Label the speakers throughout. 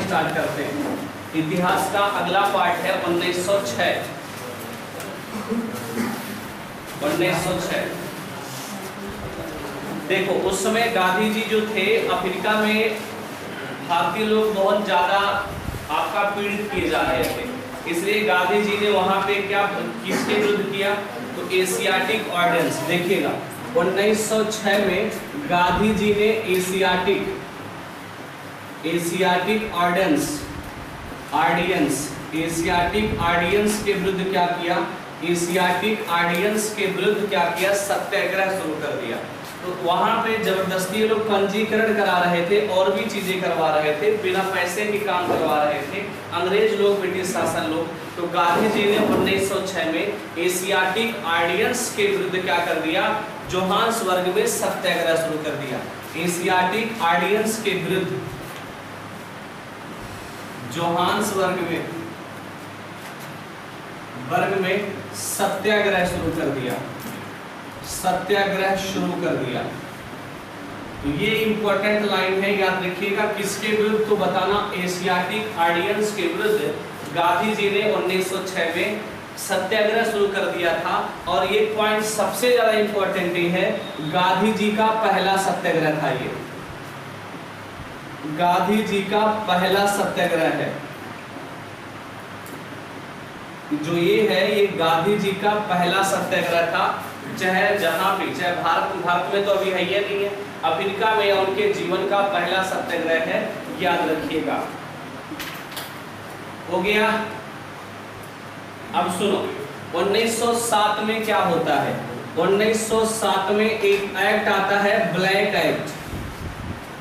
Speaker 1: Start करते हैं। इतिहास का अगला पार्ट है 1906। 1906 देखो, उस समय गांधी जी जो थे अफ्रीका में भारतीय लोग बहुत ज्यादा आपका पीड़ित किए जा रहे थे, इसलिए गांधी जी ने वहां पे क्या किसके विरुद्ध किया, तो एशियाटिक ऑर्डिनेंस। देखिएगा 1906 में गांधी जी ने एशियाटिक ऑर्डिनेंस के विरुद्ध क्या किया, एशियाटिक ऑर्डिनेंस के विरुद्ध क्या किया, सत्याग्रह शुरू कर दिया। तो वहां पे जबरदस्ती लोग पंजीकरण करा रहे थे और भी चीजें करवा रहे थे, बिना पैसे के काम करवा रहे थे अंग्रेज लोग, ब्रिटिश शासन लोग। तो गांधी जी ने 1906 में एशियाटिक ऑर्डिनेंस के विरुद्ध क्या कर दिया, जोहान्सबर्ग में सत्याग्रह शुरू कर दिया। एशियाटिक ऑर्डिनेंस के विरुद्ध जोहान्सबर्ग में सत्याग्रह शुरू कर दिया। तो ये इंपॉर्टेंट लाइन है, याद रखिएगा। किसके विरुद्ध तो बताना, एशियाटिक ऑर्डिनेंस के विरुद्ध गांधी जी ने 1906 में सत्याग्रह शुरू कर दिया था। और ये पॉइंट सबसे ज्यादा इंपॉर्टेंट है, गांधी जी का पहला सत्याग्रह था। ये गांधी जी का पहला सत्याग्रह है, जो ये है, ये गांधी जी का पहला सत्याग्रह था। चाहे जहां भी, चाहे भारत में तो अभी है ये नहीं है, अफ्रीका में उनके जीवन का पहला सत्याग्रह है, याद रखिएगा। हो गया। अब सुनो 1907 में क्या होता है। 1907 में एक एक्ट आता है, ब्लैक एक्ट।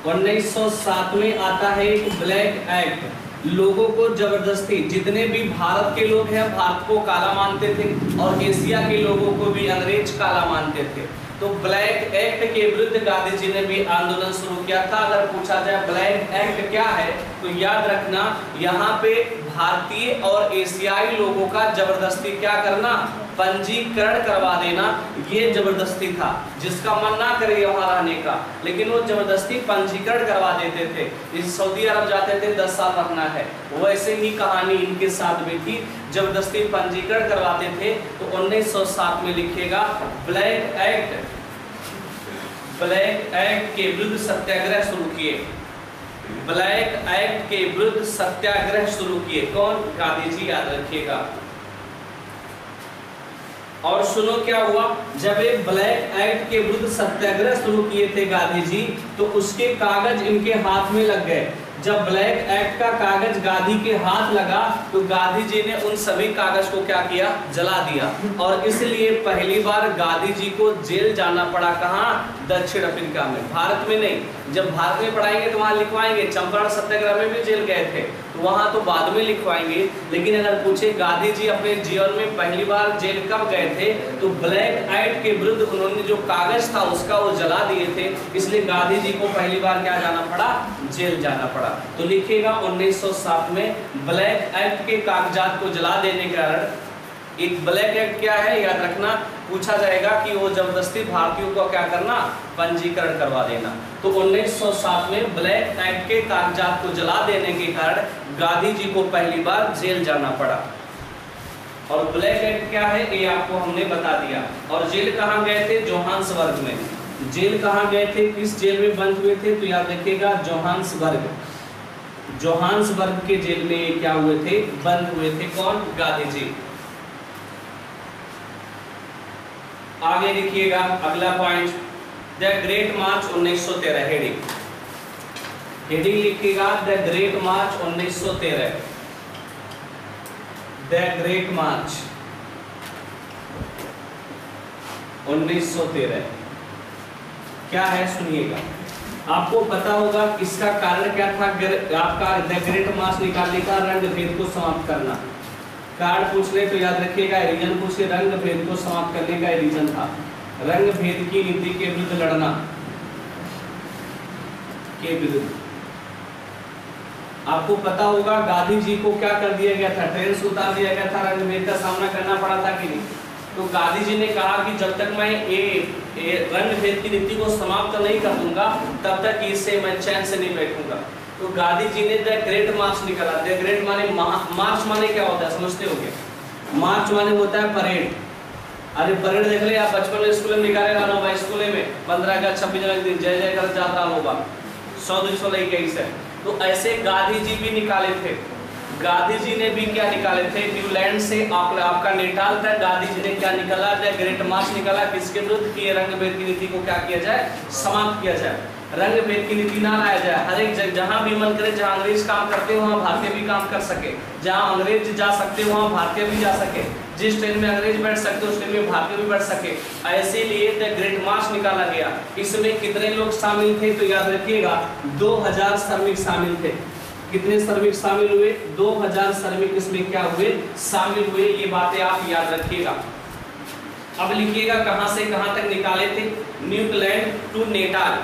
Speaker 1: 1907 में आता है एक ब्लैक एक्ट। लोगों को जबरदस्ती, जितने भी भारत के लोग हैं भारत को काला मानते थे और एशिया के लोगों को भी अंग्रेज काला मानते थे। तो ब्लैक एक्ट के विरुद्ध गांधी जी ने भी आंदोलन शुरू किया था। अगर पूछा जाए ब्लैक एक्ट क्या है, तो याद रखना, यहाँ पे भारतीय और एशियाई लोगों का जबरदस्ती क्या करना, पंजीकरण करवा देना, ये जबरदस्ती था। जिसका मन ना करे वहां रहने का, लेकिन वो जबरदस्ती पंजीकरण करवा देते थे। इस सऊदी अरब जाते थे 10 साल रखना है, वैसे ही कहानी इनके साथ में थी, जबरदस्ती पंजीकरण करवाते थे। तो 1907 में लिखिएगा, ब्लैक एक्ट के विरुद्ध सत्याग्रह शुरू किए। ब्लैक एक्ट के विरुद्ध सत्याग्रह शुरू किए कौन, गांधी जी, याद रखिएगा। और सुनो क्या हुआ, जब ये ब्लैक एक्ट के विरुद्ध सत्याग्रह शुरू किए थे गांधी जी, तो उसके कागज इनके हाथ में लग गए। जब ब्लैक एक्ट का कागज गांधी के हाथ लगा, तो गांधी जी ने उन सभी कागज को क्या किया, जला दिया। और इसलिए पहली बार गांधी जी को जेल जाना पड़ा। कहाँ, दक्षिण अफ्रीका में, भारत में नहीं। जब भारत में पढ़ाएंगे तो वहां लिखवाएंगे, चंपारण सत्याग्रह में भी जेल गए थे, तो वहां तो बाद में लिखवाएंगे। लेकिन अगर पूछे गांधी जी अपने जीवन में पहली बार जेल कब गए थे, तो ब्लैक एक्ट के विरुद्ध उन्होंने जो कागज था उसका वो जला दिए थे, इसलिए गांधी जी को पहली बार क्या जाना पड़ा, जेल जाना पड़ा। तो लिखिएगा 1907 में ब्लैक एक्ट के कागजात को जला देने के कारण। एक ब्लैक एक्ट क्या है, याद रखना, पूछा जाएगा कि वो जबरदस्ती भारतीयों को क्या करना, पंजीकरण करवा देना। तो 1907 में ब्लैक एक्ट के कागजात को जला देने के कारण गांधी जी को पहली बार जेल जाना पड़ा। और ब्लैक एक्ट क्या है ये आपको हमने बता दिया। और जेल कहाँ गए थे, जोहान्सबर्ग में। जेल कहाँ गए थे, किस जेल में बंद हुए थे, तो याद रखिएगा जोहान्सबर्ग के जेल में क्या हुए थे, बंद हुए थे। कौन, गांधी जी। आगे लिखिएगा अगला point, the great March 1913। Heading लिखिएगा, the great March 1913। The great March 1913 क्या है, सुनिएगा। आपको पता होगा इसका कारण क्या था, आपका द ग्रेट मार्च निकालने का, रंग भेद को समाप्त करना। कार्ड पूछ ले तो याद रखिएगा, रीजन पूछ ले, रंग भेद को समाप्त करने का रीजन था। रंग भेद की नीति के विरुद्ध लड़ना के विरुद्ध। आपको पता होगा गांधी जी को क्या कर दिया गया था, ट्रेन से उतार दिया गया था, रंग भेद का सामना करना पड़ा था कि नहीं। तो गांधी जी ने कहा कि जब तक मैं रंग भेद की नीति को समाप्त नहीं कर दूंगा तब तक इससे मैं चैन से नहीं बैठूंगा। तो गांधी जी ने द ग्रेट मार्च निकाला। द ग्रेट माने मार्च माने क्या होता है समझते हो क्या? मार्च माने होता है परेड। अरे परेड देख ले आप बचपन में स्कूल में निकाले ना भाई, स्कूल में 15 अगस्त 26 जनवरी दिन जय जय कर जाता होगा 100-200 लेके ऐसे। तो ऐसे गांधी जी भी निकाले थे। गांधी जी ने भी क्या निकाले थे? न्यूलैंड से आपका नेटाल तक गांधी जी ने क्या निकाला? द ग्रेट मार्च निकाला। किसके विरुद्ध? कि रंग भेद की नीति को क्या किया जाए? समाप्त किया जाए। रंग भेद की नीति ना लाया जाए। हर एक जगह जहां भी मन करे, जहां अंग्रेज काम करते हो वहां भारतीय भी काम कर सके, जहां अंग्रेज जा सकते हो वहां भारतीय भी जा सके, जिस ट्रेन में अंग्रेज बैठ सकते उस ट्रेन में भारतीय भी बैठ सके। ऐसे लिए द ग्रेट मार्च निकाला गया। इसमें कितने लोग शामिल थे? तो याद रखिएगा 2000 श्रमिक शामिल थे। कितने श्रमिक शामिल हुए? 2000 श्रमिक इसमें क्या हुए? शामिल हुए। ये बातें आप याद रखिएगा। अब लिखिएगा कहां से कहां तक निकाले थे? New Zealand to Natal.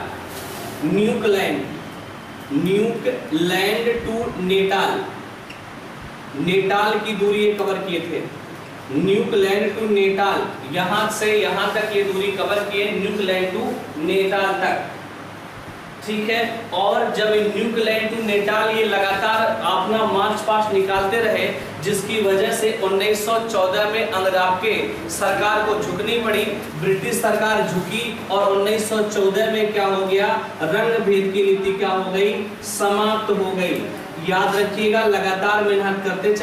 Speaker 1: New Zealand to Natal, Natal की दूरी ये कवर किए थे। न्यूजीलैंड टू नेटाल, यहां से यहां तक ये दूरी कवर किए, न्यूजीलैंड टू नेटाल तक, ठीक है। और जब न्यूजीलैंड टू नेटाल ये लगातार अपना मार्च पास्ट निकालते रहे, जिसकी वजह से 1914 में अंग्रेज के सरकार को झुकनी पड़ी, ब्रिटिश सरकार झुकी और 1914 में क्या हो गया? रंग भेद की नीति क्या हो गई? समाप्त हो गई। याद रखिएगा लगातार मेहनत करते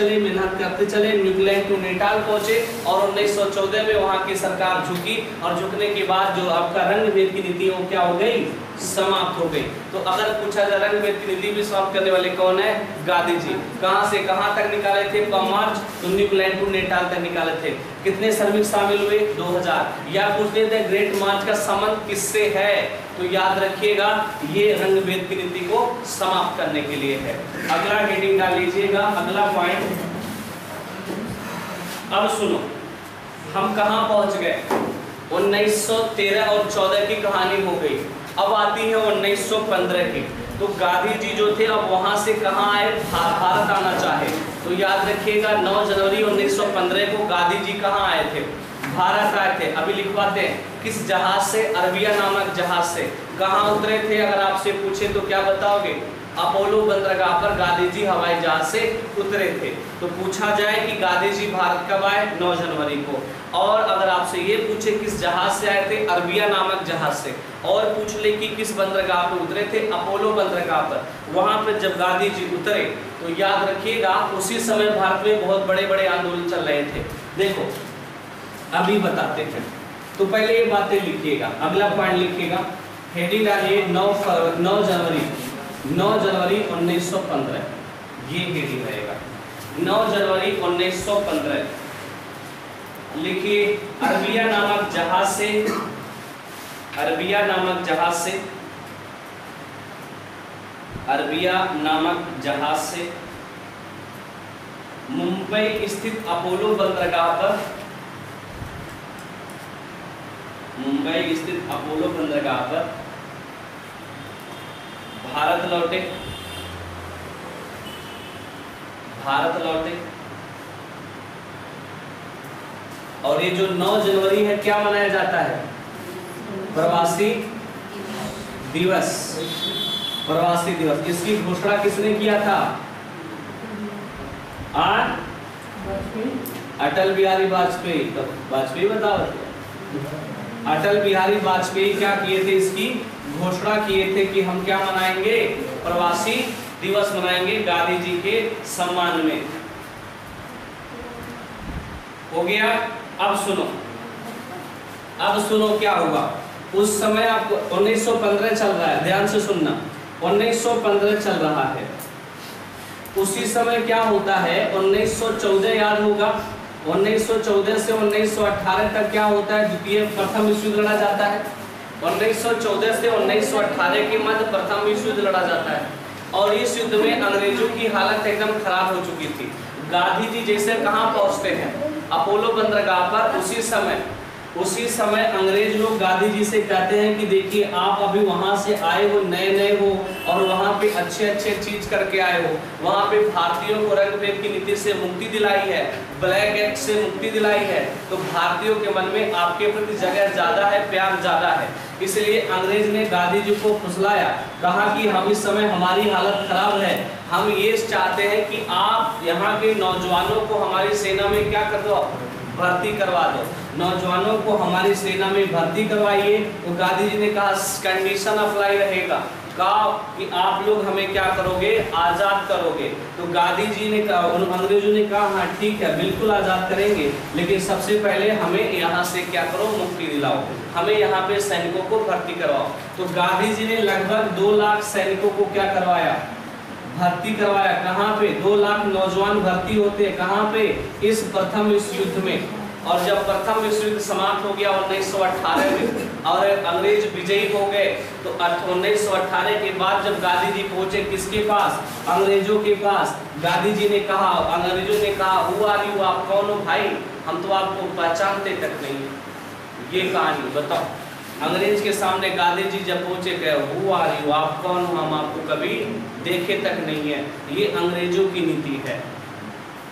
Speaker 1: चले, न्यूजीलैंड टू नेटाल पहुंचे और 1914 में वहां की सरकार झुकी और झुकने के बाद जो आपका रंग भेद की नीति वो क्या हो गई? समाप्त हो गई। तो अगर पूछा जाए रंग भेद की नीति भी समाप्त करने वाले कौन है? गांधी जी। कहां से कहां तक निकाले थे? मार्च तो न्यूजीलैंड टू नेटाल तक निकाले थे। कितने श्रमिक शामिल हुए? 2000। या पूछते थे ग्रेट मार्च का संबंध किससे है? तो याद रखिएगा ये रंग भेद की नीति को समाप्त करने के लिए है। अगला हेडिंग डाल लीजिएगा, अगला पॉइंट। अब सुनो हम कहां पहुंच गए? 1913 और 14 की कहानी हो गई। अब आती है 1915 की। तो गांधी जी जो थे अब वहां से कहां आए? भारत आना चाहे। तो याद रखिएगा 9 जनवरी 1915 को गांधी जी कहां आए थे? भारत आए थे। अभी लिखवाते हैं किस जहाज से? अरबिया नामक जहाज से। कहां उतरे थे? अगर आपसे पूछे तो क्या बताओगे? अपोलो बंदरगाह पर गांधी जी हवाई जहाज से उतरे थे। तो पूछा जाए कि गांधी जी भारत कब आए? 9 जनवरी को। और अगर आपसे ये पूछे किस जहाज से आए थे? अरबिया नामक जहाज से। और पूछ ले कि किस बंदरगाह पर उतरे थे? अपोलो बंदरगाह पर। वहां पर जब गांधी जी उतरे तो याद रखिएगा उसी समय भारत में बहुत बड़े बड़े आंदोलन चल रहे थे। देखो अभी बताते हैं। तो पहले ये बातें लिखिएगा, अगला पॉइंट लिखिएगा, हेडिंग डालिए 9 जनवरी 1915, ये हेडिंग रहेगा 9 जनवरी 1915। लिखिए अरबिया नामक जहाज से, अरबिया नामक जहाज से मुंबई स्थित अपोलो बंदरगाह पर, मुंबई स्थित अपोलो बंदरगाह पर भारत लौटे। और ये जो 9 जनवरी है क्या मनाया जाता है? प्रवासी दिवस। प्रवासी दिवस। इसकी घोषणा किसने किया था? अटल बिहारी वाजपेयी। तो वाजपेयी बताओ, अटल बिहारी वाजपेयी क्या किए थे? इसकी घोषणा किए थे कि हम क्या मनाएंगे? प्रवासी दिवस मनाएंगे गांधी जी के सम्मान में। हो गया। अब सुनो क्या हुआ उस समय। आपको 1915 चल रहा है, ध्यान से सुनना, 1915 चल रहा है। उसी समय क्या होता है? 1914 याद होगा। 1914 से 1918 तक क्या होता है? प्रथम विश्व युद्ध लड़ा जाता है। 1914 से 1918 के मध्य प्रथम विश्व युद्ध लड़ा जाता है और इस युद्ध में अंग्रेजों की हालत एकदम खराब हो चुकी थी। गांधी जी जैसे कहां पहुंचते हैं? अपोलो बंदरगाह पर। उसी समय उसी समय अंग्रेज लोग गांधी जी से कहते हैं कि देखिए आप अभी वहां से आए हो, नए नए हो और वहां पे अच्छे अच्छे चीज करके आए हो, वहां पे भारतीयों को रंगभेद की नीति से मुक्ति दिलाई है, ब्लैक एक्ट से मुक्ति दिलाई है, तो भारतीयों के मन में आपके प्रति जगह ज्यादा है, प्यार ज्यादा है। इसलिए अंग्रेज ने गांधी जी को फुसलाया, कहा कि हम इस समय हमारी हालत खराब है, हम ये चाहते हैं कि आप यहाँ के नौजवानों को हमारी सेना में क्या कर दो, भर्ती करवा दो, नौजवानों को हमारी सेना में भर्ती करवाइए। तो गांधी जी ने कहा कंडीशन अप्लाई रहेगा, कहा कि आप लोग हमें क्या करोगे, आजाद करोगे। तो गांधी जी ने कहा, उन अंग्रेजों ने कहा हाँ ठीक है बिल्कुल आजाद करेंगे, लेकिन सबसे पहले हमें यहाँ से क्या करो, मुक्ति दिलाओ, हमें यहाँ पे सैनिकों को भर्ती करवाओ। तो गांधी जी ने लगभग 2 लाख सैनिकों को क्या करवाया, भर्ती करवाया। कहाँ पे, 2 लाख नौजवान भर्ती होते हैं, कहाँ पे, इस प्रथम विश्व युद्ध में। और जब प्रथम विश्व युद्ध समाप्त हो गया 1918 में और अंग्रेज विजयी हो गए, तो 1918 के बाद जब गांधी जी पहुंचे किसके पास, अंग्रेजों के पास, गांधी जी ने कहा, अंग्रेजों ने कहा हु आर यू, आप कौन हो भाई, हम तो आपको पहचानते तक नहीं। ये कहानी बताओ, अंग्रेज के सामने गांधी जी जब पहुंचे, गए हु आर यू, आप कौन हो, हम आपको कभी देखे तक नहीं है। ये अंग्रेजों की नीति है,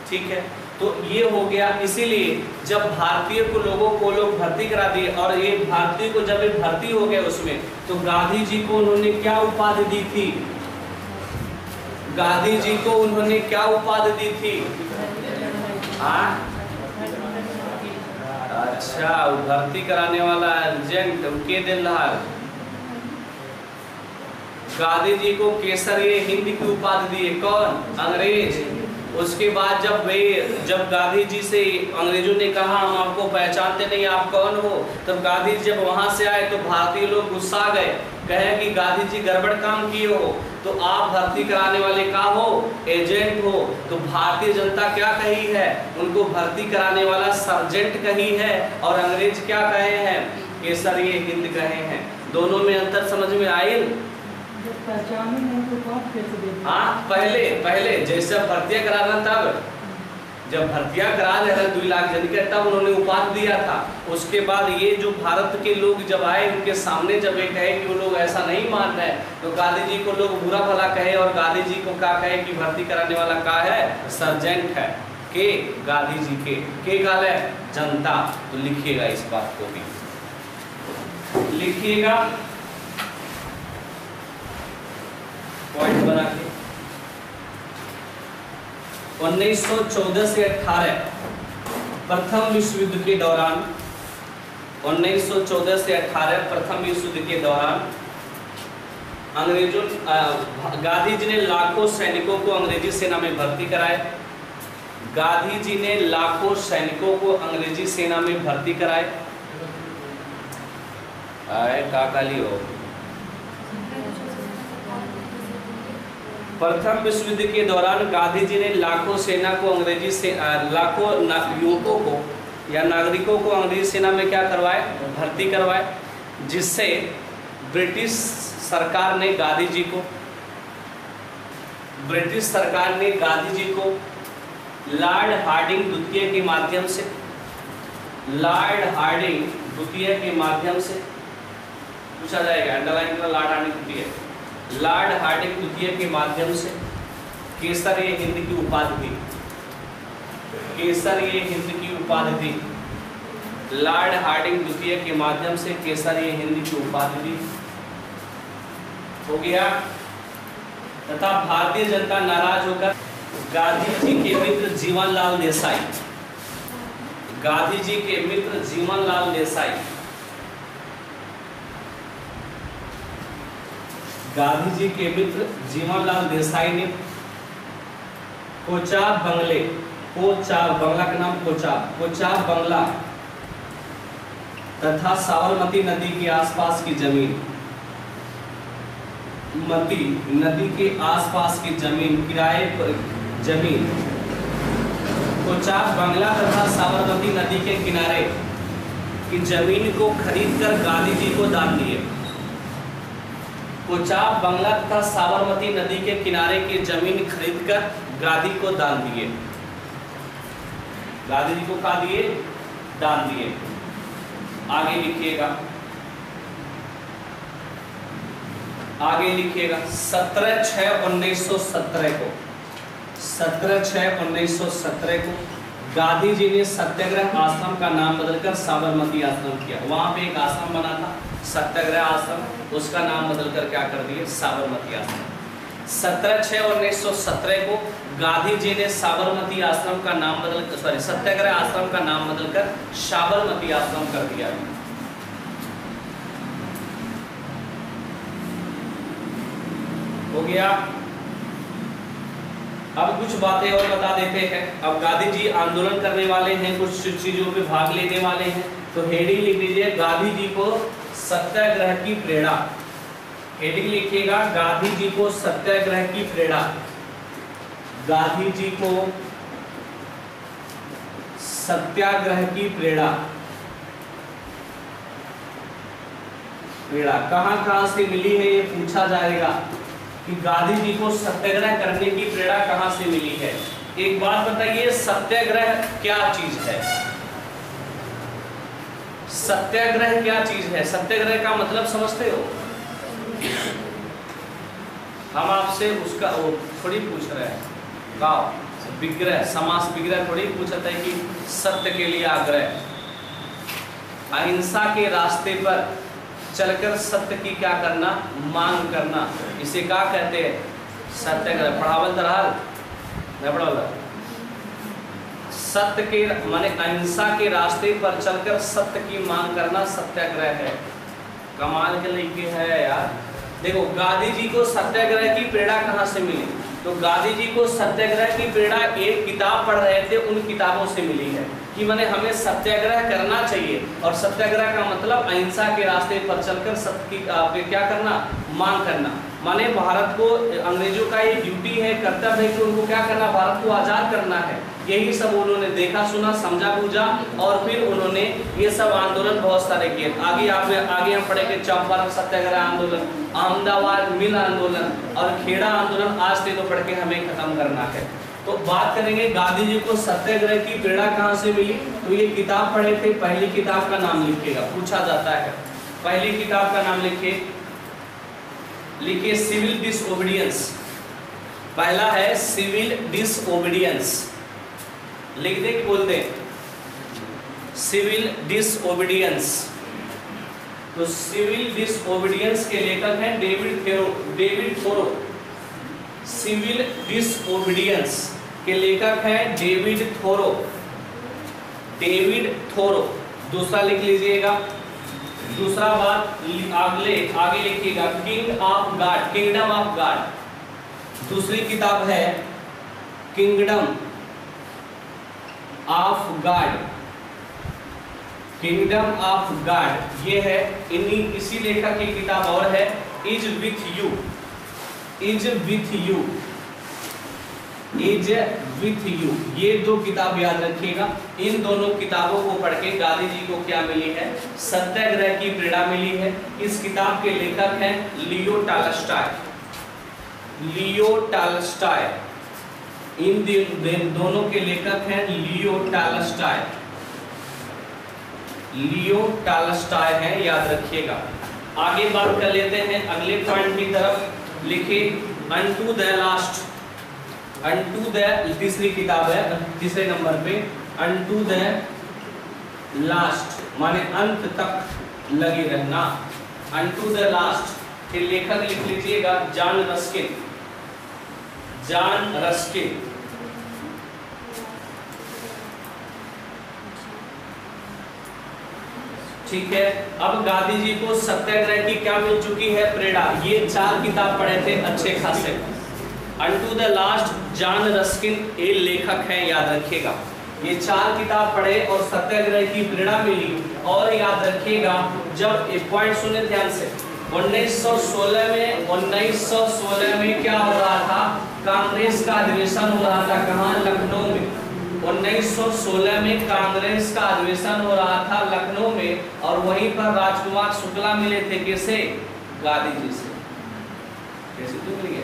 Speaker 1: ठीक है। तो ये हो गया, इसीलिए जब भारतीय को लोगों को लोग भर्ती करा दिए और ये भारतीय को जब भर्ती हो गए उसमें, तो गांधी जी को उन्होंने क्या उपाधि दी थी, गांधी जी को उन्होंने क्या उपाधि दी थी, हाँ अच्छा, भर्ती कराने वाला एजेंट के दिल रहा। गांधी जी को केसरिये हिंद की उपाधि दी, कौन, अंग्रेज। उसके बाद जब गांधी जी से अंग्रेजों ने कहा हम आपको पहचानते नहीं, आप कौन हो, तब गांधी जी जब वहां से आए तो भारतीय लोग गुस्सा गए, कहे कि गांधी जी गड़बड़ काम किए हो, तो आप भर्ती कराने वाले का हो, एजेंट हो। तो भारतीय जनता क्या कही है, उनको भर्ती कराने वाला सर्जेंट कही है, और अंग्रेज क्या कहे हैं, केसरिये हिंद कहे हैं। दोनों में अंतर समझ में आई। हाँ, पहले जैसे भर्तियां कराना, तब जब भर्तियां करा रहे 2 लाख जन के, तब उन्होंने उपाधि दिया था। उसके बाद ये जो भारत के लोग जब आए, उनके सामने जब ये कहे कि वो लोग ऐसा नहीं मान रहे, तो गांधी जी को लोग बुरा भला कहे, और गांधी जी को क्या कहे कि भर्ती कराने वाला का है, सर्जेंट है, के गांधी जी के गाल है जनता। तो लिखिएगा इस बात को भी, लिखिएगा पॉइंट बना के। 1914 से 18 प्रथम विश्व युद्ध के दौरान, 1914 से 18 प्रथम विश्व युद्ध के दौरान अंग्रेजों, गांधी जी ने लाखों सैनिकों को अंग्रेजी सेना में भर्ती कराए। गांधी जी ने लाखों सैनिकों को अंग्रेजी सेना में भर्ती कराए। आए काकाली हो। प्रथम विश्व युद्ध के दौरान गांधी जी ने लाखों सेना को अंग्रेजी से लाखों युवकों को या नागरिकों को अंग्रेजी सेना में क्या करवाए, भर्ती करवाए, जिससे ब्रिटिश सरकार ने गांधी जी को लॉर्ड हार्डिंग द्वितीय के माध्यम से, लॉर्ड हार्डिंग द्वितीय के माध्यम से पूछा जाएगा, अंडरलाइन करो, लॉर्ड हार्डिंग द्वितीय, लॉर्ड हार्डिंग द्वितीय के माध्यम से केसरिये हिंद की उपाधि दी, केसरिये हिंद की उपाधि दी, लॉर्ड हार्डिंग द्वितीय के माध्यम से केसरिये हिंद की उपाधि दी। हो गया। तथा भारतीय जनता नाराज होकर गांधी जी के मित्र जीवनलाल देसाई, गांधी जी के मित्र जीवनलाल देसाई, गांधी जी के मित्र जीवनलाल देसाई ने कोचाब बंगले, कोचाब बंगला का नाम कोचाब बंगला तथा साबरमती नदी के आसपास की जमीन, मती नदी के आसपास की जमीन, किराए पर जमीन, कोचाब बंगला तथा साबरमती नदी के किनारे की जमीन को खरीदकर गांधी जी को दान दिए। कोचाब बंगला तथा साबरमती नदी के किनारे की जमीन खरीदकर गांधी को दान दिए, गांधी जी को कहा दिए, दान दिए। आगे लिखिएगा, आगे लिखिएगा 17/6/1917 को, 17/6/1917 को गांधी जी ने सत्याग्रह आश्रम का नाम बदलकर साबरमती आश्रम किया। वहां पे एक आश्रम बना था सत्याग्रह आश्रम, उसका नाम बदलकर क्या कर दिए, साबरमती आश्रम। 17/6/1917 को गांधी जी ने साबरमती आश्रम का नाम बदलकर, सॉरी, सत्याग्रह आश्रम का नाम बदलकर साबरमती आश्रम कर दिया। हो गया। अब कुछ बातें और बता देते हैं। अब गांधी जी आंदोलन करने वाले हैं, कुछ चीजों पे भाग लेने वाले हैं, तो हेडिंग लिख लीजिए गांधी जी को सत्याग्रह की प्रेरणा। हेडिंग लिखिएगा गांधी जी को सत्याग्रह की प्रेरणा, गांधी जी को सत्याग्रह की प्रेरणा। प्रेरणा कहां से मिली है ये पूछा जाएगा कि गांधी जी को सत्याग्रह करने की प्रेरणा कहां से मिली है। एक बात बताइए, सत्याग्रह क्या चीज है? सत्याग्रह क्या चीज है? सत्याग्रह का मतलब समझते हो? हम आपसे उसका वो थोड़ी पूछ रहे हैं, विग्रह, समास विग्रह थोड़ी पूछता है कि सत्य के लिए आग्रह, अहिंसा के रास्ते पर चलकर सत्य की क्या करना, मांग करना, इसे क्या कहते हैं, सत्याग्रह। पढ़ावल तरह नहीं पढ़ावल, सत्य के माने अहिंसा के रास्ते पर चलकर सत्य की मांग करना सत्याग्रह है। कमाल के लिए है यार। देखो गांधी जी को सत्याग्रह की प्रेरणा कहाँ से मिली? तो गांधी जी को सत्याग्रह की प्रेरणा एक किताब पढ़ रहे थे, उन किताबों से मिली है कि माने हमें सत्याग्रह करना चाहिए। और सत्याग्रह का मतलब अहिंसा के रास्ते पर चलकर सत्य की क्या करना, मांग करना। माने भारत को, अंग्रेजों का ये ड्यूटी है, कर्तव्य है कि उनको क्या करना, भारत को आजाद करना है। यही सब उन्होंने देखा सुना, समझा बूझा, और फिर उन्होंने ये सब आंदोलन बहुत सारे किए। आगे हम पढ़ेंगे चंपारण सत्याग्रह आंदोलन, अहमदाबाद मिल आंदोलन और खेड़ा आंदोलन। आज से तो पढ़ के हमें खत्म करना है। तो बात करेंगे गांधी जी को सत्याग्रह की प्रेरणा कहाँ से मिली। तो ये किताब पढ़े थे, पहली किताब का नाम लिखिएगा, पूछा जाता है। पहली किताब का नाम लिखिए सिविल डिसओबीडियंस। पहला है सिविल डिसओबीडियंस, लिख दे कि बोल दे, सिविल डिसओबीडियंस। तो सिविल डिसओबीडियंस के लेखक हैं डेविड थोरो। सिविल डिसओबीडियंस के लेखक हैं डेविड थोरो। दूसरा लिख लीजिएगा। दूसरा बात आगे लिखिएगा किंगडम ऑफ गॉड। दूसरी किताब है किंगडम ऑफ गॉड। ये है इसी लेखक की किताब और है इज विथ यू। ये दो किताब याद रखिएगा। इन दोनों किताबों को पढ़ के गांधी जी को क्या मिली है, सत्याग्रह की प्रेरणा मिली है। इस किताब के लेखक हैं लियो टॉलस्टॉय। इन दोनों के लेखक हैं लियो टॉलस्टॉय हैं, याद रखिएगा। आगे बात कर लेते हैं अगले पॉइंट की तरफ। लिखिए अनटू द लास्ट। तीसरी किताब है, तीसरे नंबर पे अनटू द लास्ट माने अंत तक लगे रहना। अनटू द लास्ट के लेखक लिख लीजिएगा जॉन रस्किन। ठीक है। अब गांधी जी को सत्याग्रह की क्या मिल चुकी है, प्रेरणा। ये 4 किताब पढ़े थे अच्छे खासे। Unto the last John Ruskin ये लेखक हैं, याद रखिएगा। ये 4 किताब पढ़े और सत्याग्रह की प्रेरणा मिली। और याद रखिएगा जब एक पॉइंट सुने ध्यान से, 1916 में क्या हो रहा था, कांग्रेस का अधिवेशन हो रहा था। कहाँ, लखनऊ में। 1916 में कांग्रेस का अधिवेशन हो रहा था लखनऊ में, और वहीं पर राजकुमार शुक्ला मिले थे। कैसे, गांधी जी से। कैसे तो मिल गया,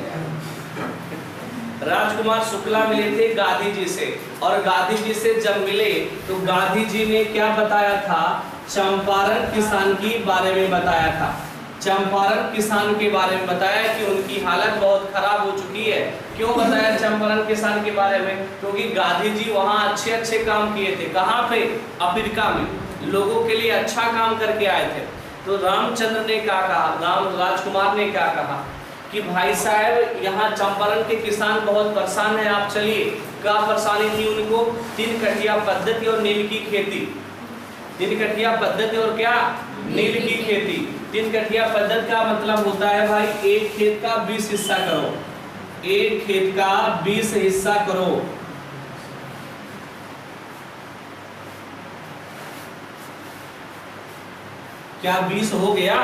Speaker 1: राजकुमार शुक्ला मिले थे गांधी जी से। और गांधी जी से जब मिले तो गांधी जी ने क्या बताया था चंपारण किसान की बारे में बताया था। चंपारण किसान के बारे में बताया कि उनकी हालत बहुत खराब हो चुकी है। क्यों बताया चंपारण किसान के बारे में? क्योंकि गांधी जी वहाँ अच्छे अच्छे काम किए थे। कहाँ पे? अफ्रीका में लोगों के लिए अच्छा काम करके आए थे। तो रामचंद्र ने क्या कहा, राम राजकुमार ने क्या कहा कि भाई साहब यहाँ चंपारण के किसान बहुत परेशान है, आप चलिए। क्या परेशानी थी उनको? 3 कठिया पद्धति और नील की खेती। 3 कठिया पद्धति और क्या? नील की खेती। 3 कठिया पद्धति का मतलब होता है भाई, एक खेत का 20 हिस्सा करो। एक खेत का 20 हिस्सा करो। क्या 20 हो गया?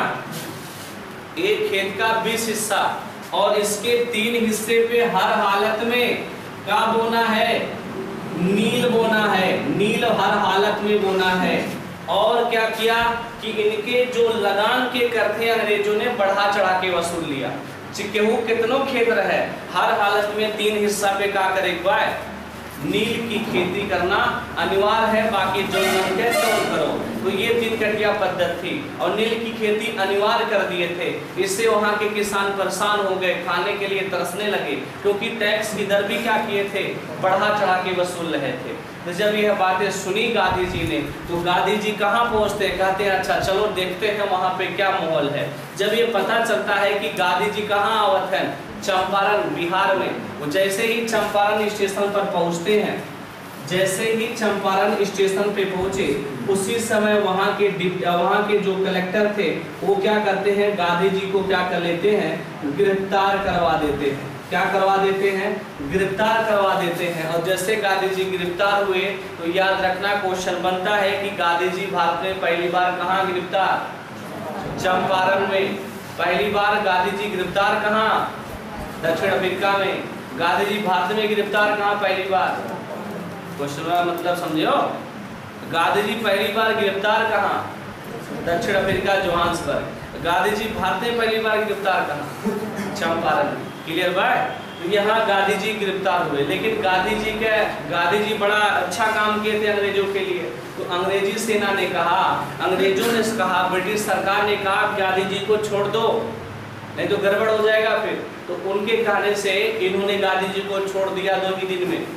Speaker 1: एक खेत का 20 हिस्सा, और इसके 3 हिस्से पे हर हालत में क्या बोना है? नील बोना है। नील हर हालत में बोना है। और क्या किया कि इनके जो लगान के कर थे अंग्रेजों ने बढ़ा चढ़ा के वसूल लिया। केहू कितनों खेत रहे, हर हालत में 3 हिस्सा पे क्या करेगा? नील की खेती करना अनिवार्य है, बाकी जो मन के तो करो। तो ये 3 कठिया पद्धति थी और नील की खेती अनिवार्य कर दिए थे। इससे वहाँ के किसान परेशान हो गए, खाने के लिए तरसने लगे, क्योंकि टैक्स की दर भी क्या किए थे? बढ़ा चढ़ा के वसूल रहे थे। तो जब यह बातें सुनी गांधी जी ने, तो गांधी जी कहाँ पहुँचते? कहते हैं अच्छा चलो देखते हैं वहाँ पे क्या माहौल है। जब ये पता चलता है कि गांधी जी कहाँ आवत है, चंपारण बिहार में, वो जैसे ही चंपारण स्टेशन पर पहुंचते हैं, जैसे ही चंपारण स्टेशन पे पहुंचे, उसी समय वहाँ के जो कलेक्टर थे वो क्या करते हैं? गांधी जी को क्या कर लेते हैं? गिरफ्तार करवा देते हैं। क्या करवा देते हैं? गिरफ्तार करवा देते हैं। और जैसे गांधी जी गिरफ्तार हुए तो याद रखना क्वेश्चन बनता है कि गांधी जी भारत में पहली बार कहाँ गिरफ्तार? चंपारण में। पहली बार गांधी जी गिरफ्तार कहाँ? दक्षिण अफ्रीका में। गांधी जी भारत में गिरफ्तार कहाँ पहली बार? क्वेश्चन का मतलब समझो। गांधी जी पहली बार गिरफ्तार कहाँ? दक्षिण अफ्रीका जोहान्सबर्ग। गांधी जी भारत में पहली बार गिरफ्तार कहाँ? चंपारण। क्लियर बाय? तो यहाँ गांधी जी गिरफ्तार हुए, लेकिन गांधी जी बड़ा अच्छा काम किए थे अंग्रेजों के लिए। तो अंग्रेजी सेना ने कहा, अंग्रेजों ने कहा, ब्रिटिश सरकार ने कहा गांधी जी को छोड़ दो, नहीं तो गड़बड़ हो जाएगा फिर। तो उनके कहने से इन्होंने गांधी जी को छोड़ दिया 2 ही दिन में।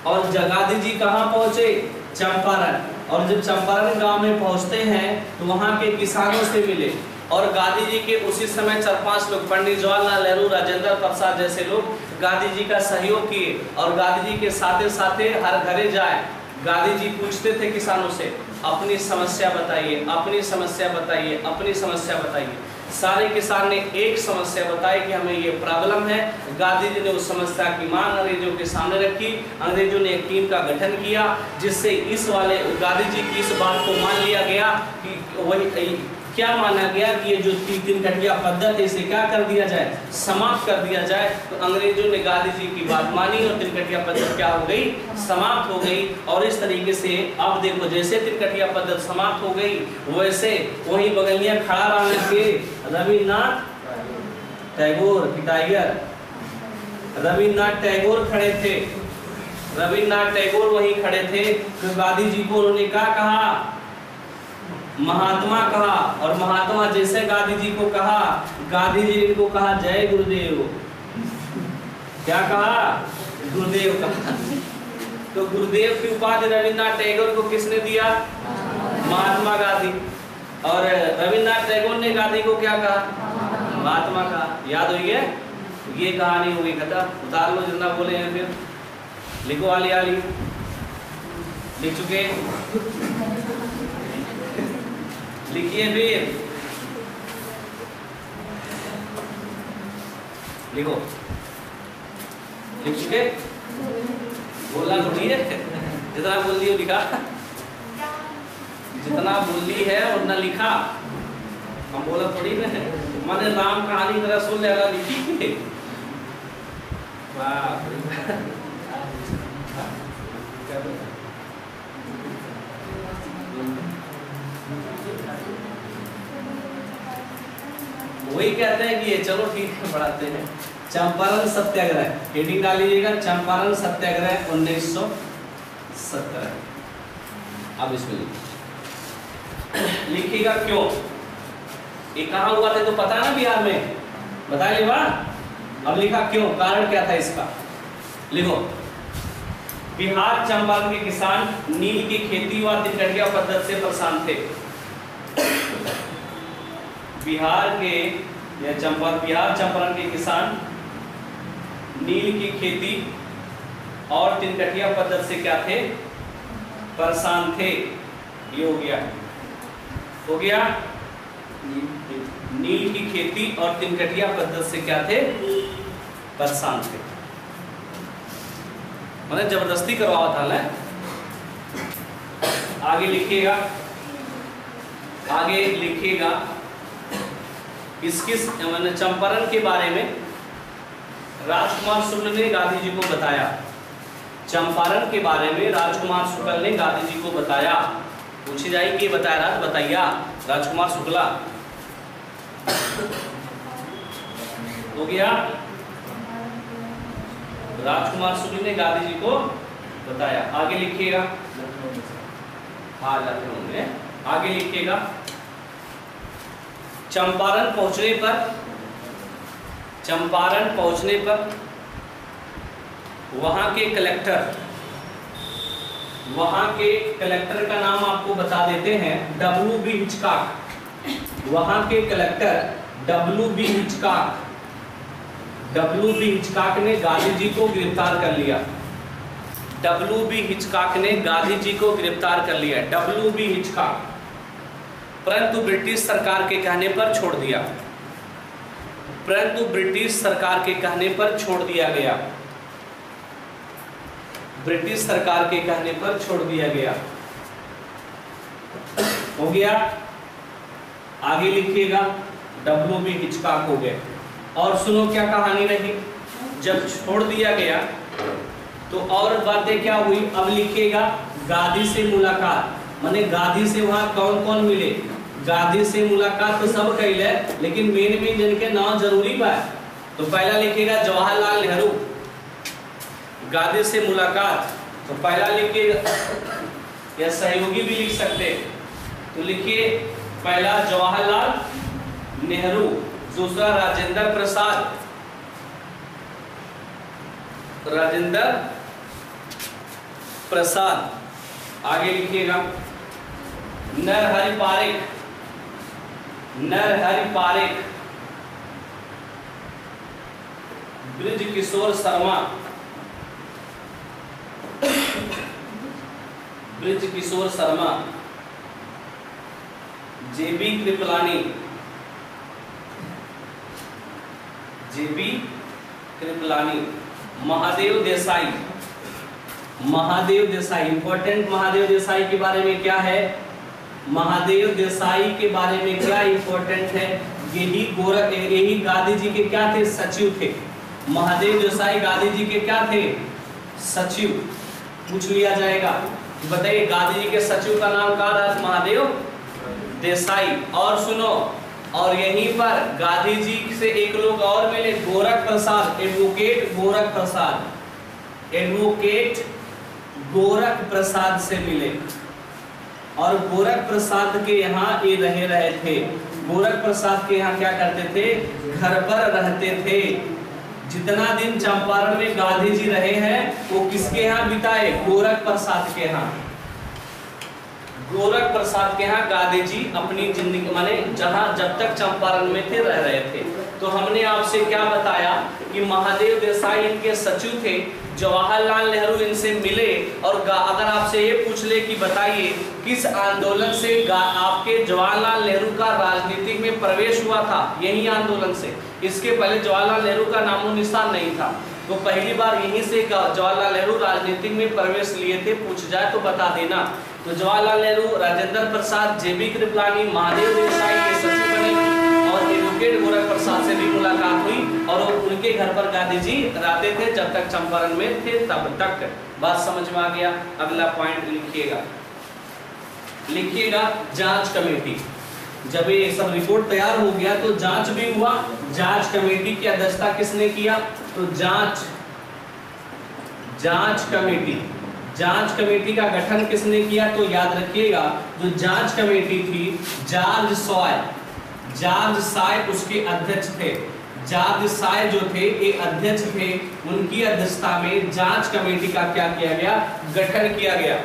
Speaker 1: और गांधी जी कहाँ पहुंचे? चंपारण। और जब चंपारण गांव में पहुंचते हैं तो वहाँ के किसानों से मिले, और गांधी जी के उसी समय 4-5 लोग, पंडित जवाहरलाल नेहरू, राजेंद्र प्रसाद जैसे लोग गांधी जी का सहयोग किए। और गांधी जी के साथे साथे हर घरे जाए, गांधी जी पूछते थे किसानों से, अपनी समस्या बताइए, अपनी समस्या बताइए, अपनी समस्या बताइए। सारे किसान ने एक समस्या बताई कि हमें ये प्रॉब्लम है। गांधी जी ने उस समस्या की मांग अंग्रेजों के सामने रखी। अंग्रेजों ने एक टीम का गठन किया, जिससे इस वाले गांधी जी की इस बात को मान लिया गया कि वही क्या माना गया कि ये जो 3 कठिया पद्धति इसे क्या कर दिया जाए? समाप्त कर दिया जाए। तो अंग्रेजों ने गांधी जी की बात मानी और 3 कठिया पद्धति क्या हो गई? समाप्त हो गई। और इस तरीके से अब देखो, जैसे 3 कठिया पद्धति समाप्त हो गई, वैसे वही बगलियां खड़ा रहने के रविन्द्रनाथ टैगोर की टाइगर, रविन्द्रनाथ टैगोर खड़े थे। रविन्द्रनाथ टैगोर वहीं खड़े थे। तो गांधी जी को उन्होंने क्या कहा? महात्मा कहा। और महात्मा जैसे गांधी जी को कहा, गांधी जी ने को कहा जय गुरुदेव। क्या कहा? गुरुदेव कहा। तो गुरुदेव की उपाधि रविन्द्रनाथ टैगोर को किसने दिया? महात्मा गांधी। और रविन्द्रनाथ टैगोर ने गांधी को क्या कहा? महात्मा कहा। याद हुई है? ये कहानी होगी खत्म। उतार लो जितना बोले हैं, फिर लिखो वाली आली लिख चुके, लिखिए फिर लिखो, लिख चुके? बोलना थोड़ी है, जितना बोल दिया लिखा, जितना बोली है उतना लिखा। हम बोला थोड़ी ना है, मैंने राम कहानी तरह सुन लिया लिखी। वही कहते हैं कि ये चलो ठीक है, बढ़ाते हैं। चंपारण सत्याग्रह हेडिंग डाल लीजिएगा, चंपारण सत्याग्रह 1917। अब इसमें लिखिएगा क्यों, ये कहाँ हुआ था तो पता है ना, बिहार में, बताइए लेवा। अब लिखा क्यों, कारण क्या था इसका, लिखो। बिहार चंपारण के किसान नील की खेती व तिनकटिया पद्धति से परेशान थे। बिहार चंपारण के किसान नील की खेती और तिनकटिया पद्धति से क्या थे, परेशान थे। ये हो गया नील की खेती और तिनकटिया पद्धति से क्या थे, परेशान थे, मैंने जबरदस्ती करवाया था ना। आगे लिखिएगा किस मैंने चंपारण के बारे में राजकुमार शुक्ल ने गांधी जी को बताया। चंपारण के बारे में राजकुमार शुक्ल ने गांधी जी को बताया। पूछी जाए कि बताया बताइया राजकुमार शुक्ला, हो गया। राजकुमार शुक्ल ने गांधी जी को बताया। आगे लिखिएगा, लखनऊ में। आगे लिखिएगा चंपारण पहुंचने पर वहां के कलेक्टर का नाम आपको बता देते हैं, W.B. हिचकॉक। वहां के कलेक्टर W.B. हिचकॉक ने गांधी जी को गिरफ्तार कर लिया। W.B. हिचकॉक ने गांधी जी को गिरफ्तार कर लिया। W.B. हिचकॉक, परंतु ब्रिटिश सरकार के कहने पर छोड़ दिया। ब्रिटिश सरकार के कहने पर छोड़ दिया गया। हो गया। आगे लिखिएगा W.B. हिचकॉक हो गए। और सुनो क्या कहानी रही, जब छोड़ दिया गया तो और बातें क्या हुई। अब लिखिएगा गांधी से मुलाकात, माने गांधी से वहां कौन कौन मिले। गांधी से मुलाकात तो सब कैले, लेकिन मेन जिनके नाम जरूरी बा। तो पहला लिखिएगा जवाहरलाल नेहरू। गांधी से मुलाकात तो पहला लिखिएगा, या सहयोगी भी लिख सकते, तो लिखिए पहला जवाहरलाल नेहरू, दूसरा राजेंद्र प्रसाद। आगे लिखिएगा नरहरि पारेख, ब्रिज किशोर शर्मा, जेबी कृपलानी, महादेव देसाई। इंपॉर्टेंट महादेव देसाई के बारे में क्या है, महादेव देसाई के बारे में क्या इंपॉर्टेंट है, यही गांधी जी के क्या थे, सचिव थे। महादेव देसाई गांधी जी के क्या थे, सचिव। पूछ लिया जाएगा, बताइए गांधी जी के सचिव का नाम क्या था, महादेव देसाई। और सुनो, और यहीं पर गांधी जी से एक लोग और मिले, गोरख प्रसाद, एडवोकेट गोरख प्रसाद से मिले। और गोरख प्रसाद के यहाँ ये रहे थे। गोरख प्रसाद के यहाँ क्या करते थे, घर पर रहते थे। जितना दिन चंपारण में गांधी जी रहे हैं वो किसके यहाँ बिताए, गोरख प्रसाद के यहाँ। गोरख प्रसाद के यहाँ गांधी जी अपनी जिंदगी माने जहाँ जब तक चंपारण में थे रह रहे थे। तो हमने आपसे क्या बताया कि महादेव देसाई इनके सचिव थे, जवाहरलाल नेहरू इनसे मिले। और अगर आपसे ये पूछ ले कि बताइए किस आंदोलन से आपके जवाहरलाल नेहरू का राजनीति में प्रवेश हुआ था, यही आंदोलन से। इसके पहले जवाहरलाल नेहरू का नामो निशान नहीं था। तो पहली बार यहीं से जवाहरलाल नेहरू राजनीति में प्रवेश लिए थे, पूछ जाए तो बता देना। तो जवाहरलाल नेहरू, राजेंद्र प्रसाद, जेबी कृपलानी, महादेव देसाई के सचिव बने। और एडवोकेट गोरख प्रसाद से भी मुलाकात हुई और उनके घर पर गांधी जी रहते थे जब तक चंपारण में थे तब तक। बात समझ में आ गया। अगला पॉइंट लिखिएगा जांच कमेटी। जब ये सब रिपोर्ट तैयार हो गया तो जांच भी हुआ। जांच कमेटी की अध्यक्षता किसने किया, तो जांच जांच कमेटी का गठन किसने किया? तो याद रखिएगा, जो जांच कमेटी थी जॉर्ज साय उसके अध्यक्ष थे। जॉर्ज साय जो थे ये अध्यक्ष थे, उनकी अध्यक्षता में जांच कमेटी का क्या किया गया? गठन किया गया।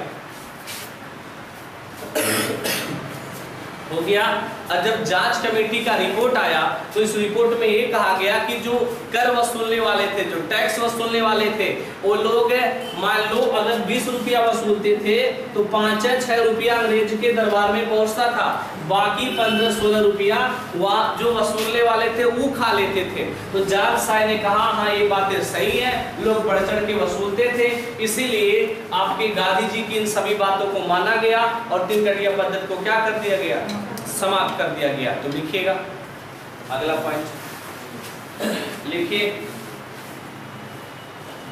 Speaker 1: हो गया। और जब जांच कमेटी का रिपोर्ट आया तो इस रिपोर्ट में ये कहा गया कि जो कर वसूलने वाले थे, जो टैक्स वसूलने वाले थे, वो लोग मान लो अगर 20 रुपया वसूलते थे तो 5-6 रुपया अंग्रेज के दरबार में पहुंचता था, बाकी 15-16 रुपया वह जो वसूलने वाले थे वो खा लेते थे। तो जॉर्ज साय ने कहा हाँ ये बातें सही है, लोग बढ़ चढ़ के वसूलते थे, इसीलिए आपके गांधी जी की इन सभी बातों को माना गया और तीन कटिया पद्धति को क्या कर दिया गया? समाप्त कर दिया गया। तो लिखिएगा अगला पॉइंट, लिखिए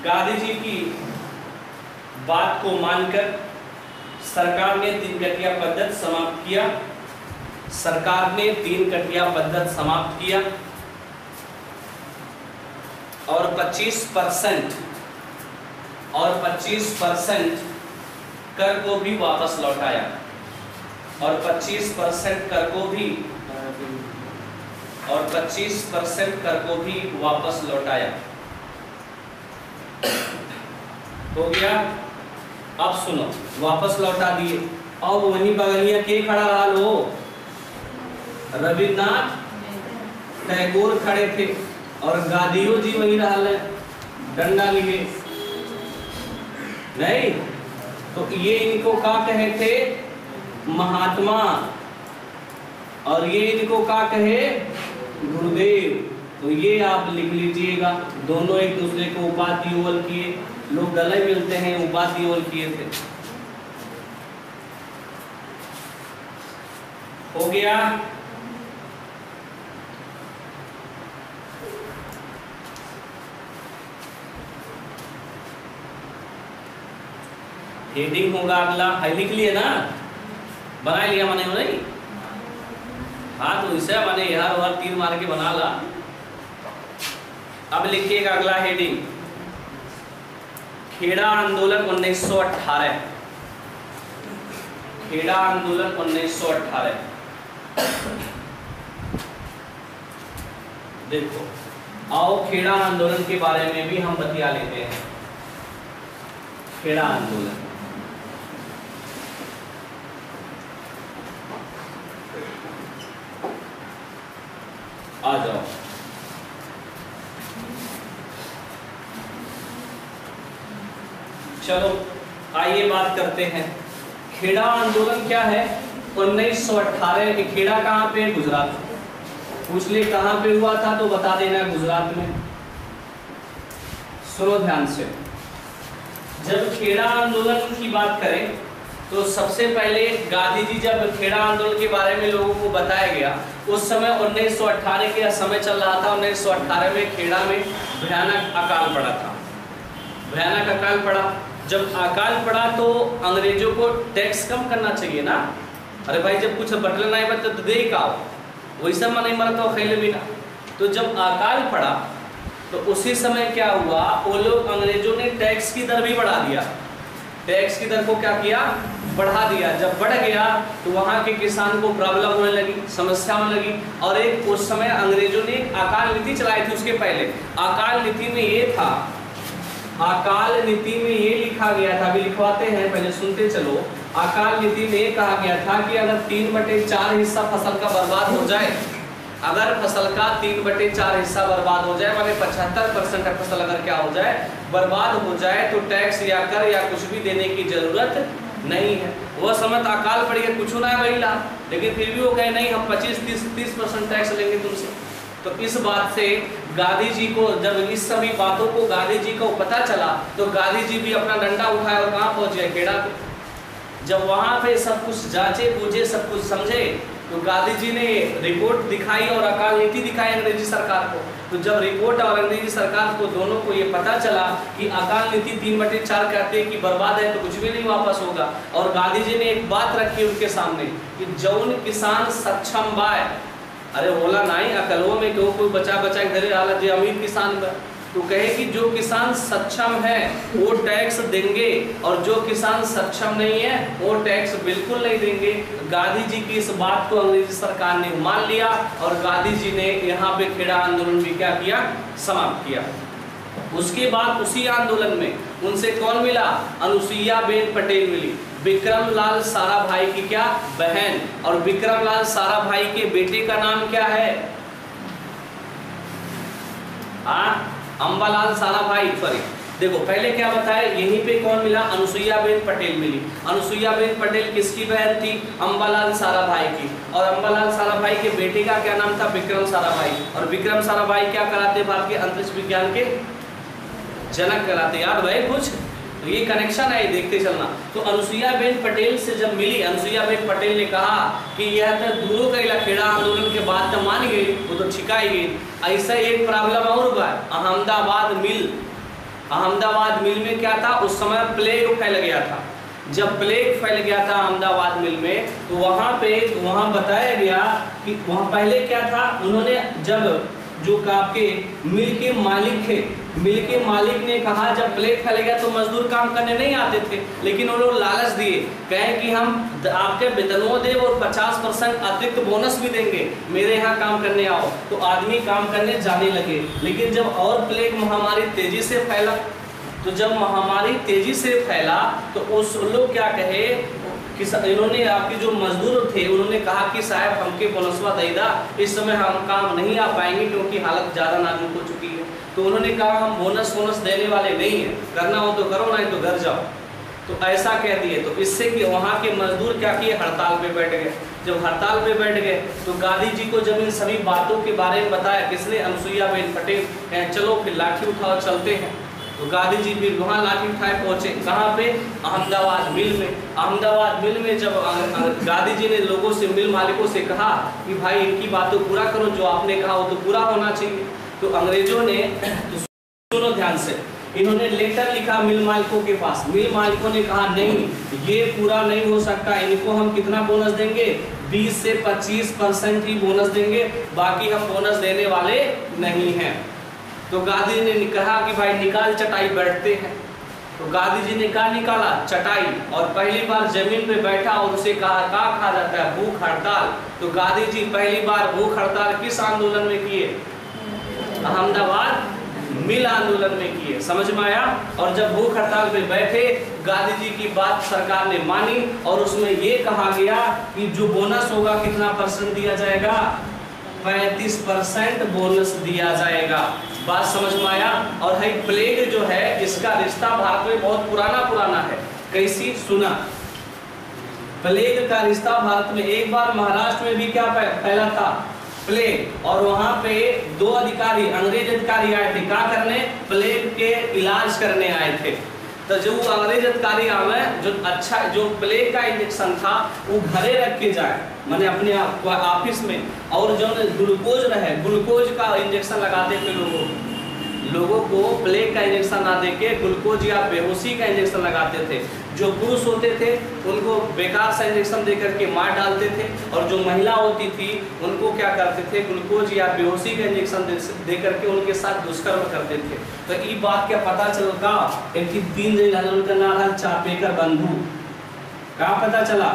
Speaker 1: गांधी जी की बात को मानकर सरकार ने तीन कटिया पद्धति समाप्त किया। सरकार ने तीन कटिया पद्धति समाप्त किया और 25% कर को भी वापस लौटाया और 25% कर को भी वापस लौटाया। हो गया। अब सुनो, वापस लौटा दिए। अब वहीं बगलिया के खड़ा रहा लो, रविन्द्रनाथ टैगोर खड़े थे और गांधीओ जी वही रहा, डंडा लिए नहीं। तो ये इनको क्या कहे थे? महात्मा। और ये इनको क्या कहे? गुरुदेव। तो ये आप लिख लीजिएगा, दोनों एक दूसरे को उपाधि ओवल किए, लोग गले मिलते हैं, उपाधि ओवल किए थे। हो गया। हेडिंग होगा अगला, है लिख लिए ना, बना लिया मैंने नहीं? हाँ तो इसे मैंने यार और तीर मार के बना ला। अब लिखिएगा अगला हेडिंग, खेड़ा आंदोलन 1918। खेड़ा आंदोलन 1918। देखो आओ खेड़ा आंदोलन के बारे में भी हम बतिया लेते हैं। खेड़ा आंदोलन आ जाओ। चलो आइए बात करते हैं, खेड़ा आंदोलन क्या है? 1918। खेड़ा कहाँ पे? गुजरात। पूछ ले कहाँ पे हुआ था तो बता देना, गुजरात में। सुनो ध्यान से, जब खेड़ा आंदोलन की बात करें तो सबसे पहले गांधी जी जब खेड़ा आंदोलन के बारे में लोगों को बताया गया, उस समय 1918 के समय चल रहा था। 1918 में खेड़ा में भयानक अकाल पड़ा था। भयानक अकाल पड़ा। जब अकाल पड़ा तो अंग्रेजों को टैक्स कम करना चाहिए ना। अरे भाई जब कुछ बटल नहीं बचता तो दे का, वैसा मन नहीं मरता खेले बिना। तो जब अकाल पड़ा तो उसी समय क्या हुआ, वो लोग अंग्रेजों ने टैक्स की दर भी बढ़ा दिया। टैक्स की दर को क्या किया? बढ़ा दिया। जब बढ़ गया तो वहाँ के किसान को प्रॉब्लम होने लगी, समस्या होने लगी। और एक उस समय अंग्रेजों ने अकाल नीति चलाई थी। उसके पहले अकाल नीति में ये था, अकाल नीति में ये लिखा गया था, अभी लिखवाते हैं, पहले सुनते चलो। अकाल नीति में ये कहा गया था कि अगर 3/4 हिस्सा फसल का बर्बाद हो जाए, अगर फसल का 3/4 हिस्सा बर्बाद हो जाए, माने 75% फसल अगर क्या हो जाए, बर्बाद हो जाए, तो टैक्स या कर या कुछ भी देने की जरूरत नहीं है। वह समय अकाल पड़ गया, कुछ ना गईला, लेकिन फिर भी वो कहे नहीं हम 25-30% टैक्स लेंगे तुमसे। तो इस बात से गांधी जी को, जब इस सभी बातों को गांधी जी को पता चला तो गांधी जी भी अपना डंडा उठाया और कहाँ पहुंच गए? खेड़ा पे। जब वहां पे सब कुछ जांचे बूझे, सब कुछ समझे, तो गांधी जी ने रिपोर्ट दिखाई और अकाल नीति दिखाई अंग्रेजी सरकार को। तो जब रिपोर्ट और अंग्रेजी सरकार को दोनों को ये पता चला कि अकाल नीति 3/4 कहते हैं कि बर्बाद है तो कुछ भी नहीं वापस होगा, और गांधी जी ने एक बात रखी उनके सामने कि जौन किसान सक्षम बाय, अरे होला नहीं अकलवा में क्यों कोई बचा बचा के धरे हालत जो अमीर किसान बा, तो कहे कि जो किसान सक्षम है वो टैक्स देंगे और जो किसान सक्षम नहीं है वो टैक्स बिल्कुल नहीं देंगे। गांधी जी की इस बात को अंग्रेजी सरकार ने मान लिया और गांधी जी ने यहाँ पे खेड़ा आंदोलन भी क्या किया, समाप्त किया। उसके बाद उसी आंदोलन में उनसे कौन मिला, अनुसुईया बेन पटेल मिली, विक्रमलाल साराभाई की क्या बहन, और विक्रमलाल साराभाई के बेटे का नाम क्या है, अंबालाल साराभाई। सॉरी देखो पहले क्या बताया, यहीं पे कौन मिला, अनुसुईया बेन पटेल मिली। अनुसुईया बेन पटेल किसकी बहन थी, अंबालाल साराभाई की, और अंबालाल साराभाई के बेटे का क्या नाम था, विक्रम साराभाई। और विक्रम साराभाई क्या कराते, भारतीय अंतरिक्ष विज्ञान के जनक कराते। याद भाई कुछ, तो ये कनेक्शन है, देखते चलना। तो अनुसुईया बेन पटेल से जब मिली, अनुसुईया बेन पटेल ने कहा कि यह तो दूरों का खेड़ा आंदोलन के बाद तो मान गई, वो तो छिकाई गई। ऐसा एक प्रॉब्लम और हुआ, अहमदाबाद मिल। अहमदाबाद मिल में क्या था, उस समय प्लेग फैल गया था। जब प्लेग फैल गया था अहमदाबाद मिल में, तो वहाँ बताया गया कि वहाँ पहले क्या था, उन्होंने जब जो आपके मिल के मालिक थे, मिल के मालिक ने कहा जब प्लेग फैल गया तो मजदूर काम करने नहीं आते थे, लेकिन उन्होंने लालच दिए, कहे कि हम आपके वेतनों दें और 50% अतिरिक्त बोनस भी देंगे, मेरे यहाँ काम करने आओ। तो आदमी काम करने जाने लगे। लेकिन जब और प्लेग महामारी तेजी से फैला, तो जब महामारी तेजी से फैला तो उस लोग क्या कहे कि इन्होंने आपके जो मजदूर थे उन्होंने कहा कि साहब हमके बोनसवा दे दा, इस समय हम काम नहीं आ पाएंगे क्योंकि हालत ज़्यादा नाजुक हो चुकी है। तो उन्होंने कहा हम बोनस देने वाले नहीं हैं, करना हो तो करो, नहीं तो घर जाओ। तो ऐसा कह दिए। तो इससे कि वहाँ के मजदूर क्या किए, हड़ताल पे बैठ गए। जब हड़ताल पे बैठ गए तो गांधी जी को जब इन सभी बातों के बारे में बताया, किसने, अनुसुईया बेन पटेल, कहें चलो फिर लाठी उठाओ चलते हैं। तो गांधी जी फिर वहाँ लाठी उठाए पहुँचे, कहाँ पे, अहमदाबाद मिल में। अहमदाबाद मिल में जब गांधी जी ने लोगों से, मिल मालिकों से कहा कि भाई इनकी बातों पूरा करो, जो आपने कहा वो तो पूरा होना चाहिए। तो अंग्रेजों ने, तो सुनो ध्यान से, इन्होंने लेटर लिखा मिल मालिकों के पास। मिल मालिकों ने कहा नहीं, ये पूरा नहीं हो सकता, इनको हम कितना बोनस देंगे, 20 से 25% ही बोनस देंगे, बाकी हम बोनस देने वाले नहीं हैं। तो गांधी जी ने कहा कि भाई निकाल चटाई, बैठते हैं। तो गांधी जी ने क्या निकाला, चटाई, और पहली बार जमीन पे बैठा और उसे कहा क्या कहा जाता है, भूख हड़ताल। तो गांधी जी पहली बार भूख हड़ताल किस आंदोलन में किए, अहमदाबाद मिल आंदोलन में किए। समझ में आया। और जब भूख हड़ताल पे बैठे, गांधी जी की बात सरकार ने मानी और उसमें ये कहा गया कि जो बोनस होगा कितना परसेंट दिया जाएगा, 35% बोनस दिया जाएगा। बात समझ में आया। और है प्लेग जो है, इसका रिश्ता भारत में बहुत पुराना है। कैसी, सुना, प्लेग का रिश्ता भारत में एक बार महाराष्ट्र में भी क्या फैला था, प्लेग, और वहां पे 2 अधिकारी, अंग्रेज अधिकारी आए थे, क्या करने, प्लेग के इलाज करने आए थे। तो जो अंग्रेज अधिकारी आवे, जो प्लेग का इंजेक्शन था वो घरे रख के जाए, मैंने अपने ऑफिस में, और जो ग्लूकोज रहे, ग्लूकोज का इंजेक्शन लगाते थे लोगों को प्लेग का इंजेक्शन ना देके ग्लूकोज या बेहोशी का इंजेक्शन लगाते थे। जो पुरुष होते थे उनको बेकार सा इंजेक्शन दे करके मार डालते थे, और जो महिला होती थी उनको क्या करते थे, ग्लूकोज या बेहोशी का इंजेक्शन दे करके उनके साथ दुष्कर्म करते थे। तो ये बात क्या पता चलता, कि 3 दिन उनका नाम था चापेकर बंधु। क्या पता चला,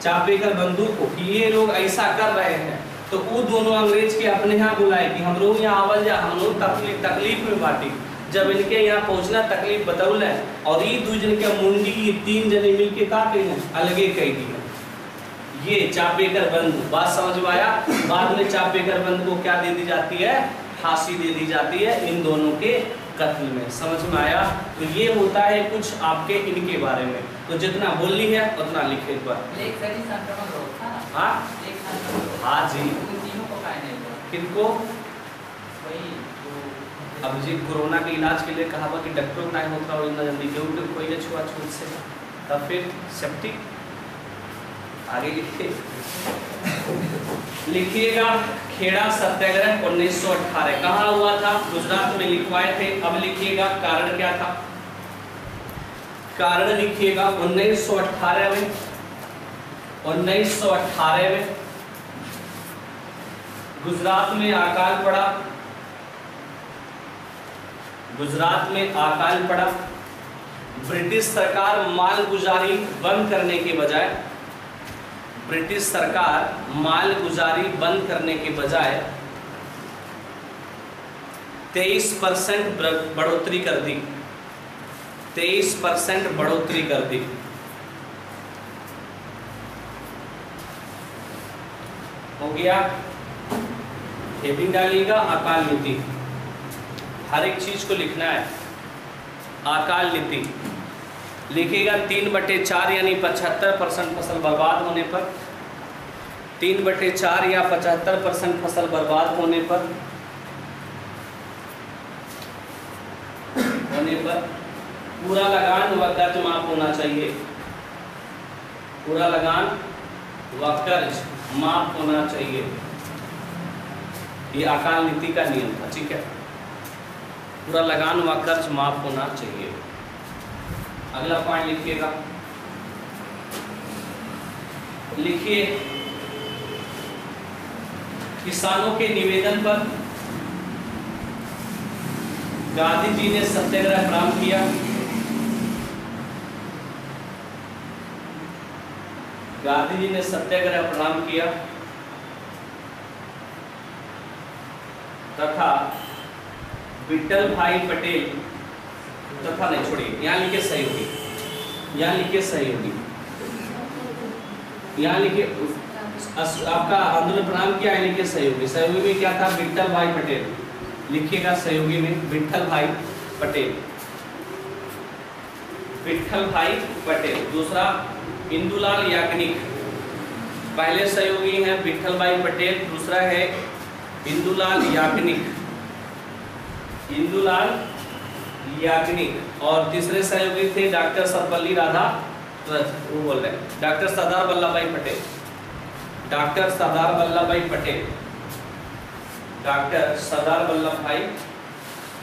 Speaker 1: चापेकर बंधु को, कि ये लोग ऐसा कर रहे हैं। तो वो दोनों अंग्रेज के अपने यहाँ बुलाए कि हम लोग यहाँ आवल जा, हम लोग तकलीफ में बांटी। जब इनके यहाँ पहुँचना तकलीफ बतौल है, और ये 2 जन के मुंडी, 3 जने मिलके का कही अलगे कह दी। ये चापेकर बंधु, बात समझ में आया। बाद में चापेकर बंधु को क्या दे दी जाती है, फांसी दे दी जाती है इन दोनों के कत्ल में। समझ में आया। तो ये होता है कुछ आपके इनके बारे में। तो जितना बोलनी है उतना लिखे पर। हाँ जी, किनको, अब जी कोरोना के इलाज के लिए कहा हुआ कि डॉक्टर नहीं होता और इतना जल्दी क्यों कोई छुआछूत से, तब फिर सेफ्टी आगे लिखिएगा। खेड़ा सत्याग्रह 1918 कहाँ हुआ था, गुजरात में लिखवाए थे। अब लिखिएगा कारण क्या था, कारण लिखिएगा 1918 में। 1918 में गुजरात में अकाल पड़ा। गुजरात में अकाल पड़ा। ब्रिटिश सरकार मालगुजारी बंद करने के बजाय, ब्रिटिश सरकार मालगुजारी बंद करने के बजाय 23% बढ़ोतरी कर दी, 23% बढ़ोतरी कर दी। हो गया। हेडिंग डालिएगा अकाल नीति, हर एक चीज को लिखना है। अकाल नीति लिखिएगा 3/4 यानी 75% फसल बर्बाद होने पर, 3/4 या 75% फसल बर्बाद होने पर पूरा लगान व कर्ज माफ होना चाहिए, पूरा लगान व कर्ज माफ होना चाहिए। ये अकाल नीति का नियम था, ठीक है। पूरा लगान व कर्ज माफ होना चाहिए। अगला पॉइंट लिखिएगा, लिखिए किसानों के निवेदन पर गांधी जी ने सत्याग्रह प्रारंभ किया। गांधी जी ने सत्याग्रह प्रारंभ किया तथा विट्ठल भाई पटेल तथा नहीं छोड़िए, यहाँ लिखे सहयोगी, यहाँ लिखे सहयोगी, यहाँ लिखे आपका आंदोलन प्रारंभ किया है, लिखे सहयोगी। सहयोगी में क्या था? विट्ठल भाई पटेल। लिखिएगा सहयोगी में विट्ठल भाई पटेल, विट्ठल भाई पटेल। दूसरा इंदुलाल याग्निक, पहले सहयोगी हैं विट्ठल भाई पटेल, दूसरा है इंदुलाल याग्निक, इंदुलाल याग्निक, और तीसरे सहयोगी थे डॉक्टर सर्वपल्ली वो बोल रहे हैं डॉक्टर सरदार वल्लभ भाई पटेल, डॉक्टर सरदार वल्लभ भाई पटेल, डॉक्टर सरदार वल्लभ भाई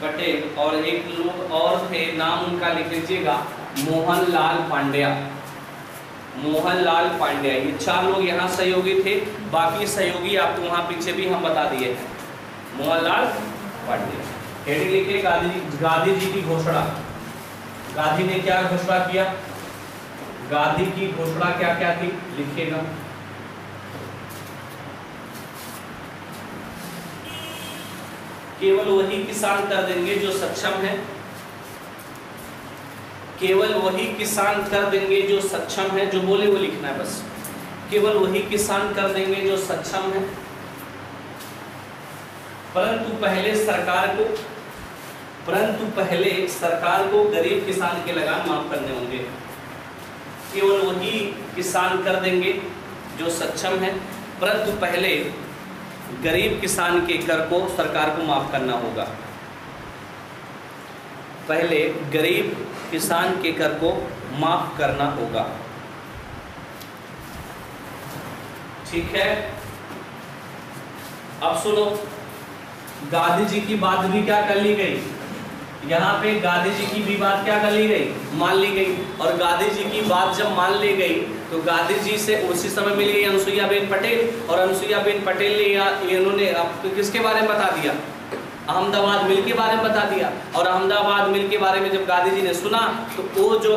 Speaker 1: पटेल। और एक लोग और थे, नाम उनका लिख लीजिएगा, मोहनलाल पांड्या, मोहनलाल पांड्या। ये 4 लोग यहाँ सहयोगी थे, बाकी सहयोगी आपको वहाँ पीछे भी हम बता दिए हैं। मोहनलाल पांड्या। हेडिंग लिखिए गांधी जी की घोषणा। गांधी ने क्या घोषणा किया? गांधी की घोषणा क्या क्या थी? लिखिएगा केवल वही किसान कर देंगे जो सक्षम है, केवल वही किसान कर देंगे जो सक्षम है, जो बोले वो लिखना है बस। केवल वही किसान कर देंगे जो सक्षम है, परंतु पहले सरकार को गरीब किसान के लगान माफ करने होंगे। केवल वही किसान कर देंगे जो सक्षम है, परंतु पहले गरीब किसान के कर को सरकार को माफ करना होगा। पहले गरीब किसान के कर को माफ करना होगा, ठीक है। अब सुनो, गांधी जी की बात भी क्या कर ली गई? यहाँ पे गांधी जी की भी बात क्या कर ली गई? मान ली गई। और गांधी जी की बात जब मान ली गई तो गांधी जी से उसी समय मिल गई अनुसुईयाबेन पटेल, और अनुसुईयाबेन पटेल ने इन्होंने किसके बारे में बता दिया? अहमदाबाद मिल के बारे में बता दिया। और अहमदाबाद मिल के बारे में जब गांधी जी ने सुना तो वो जो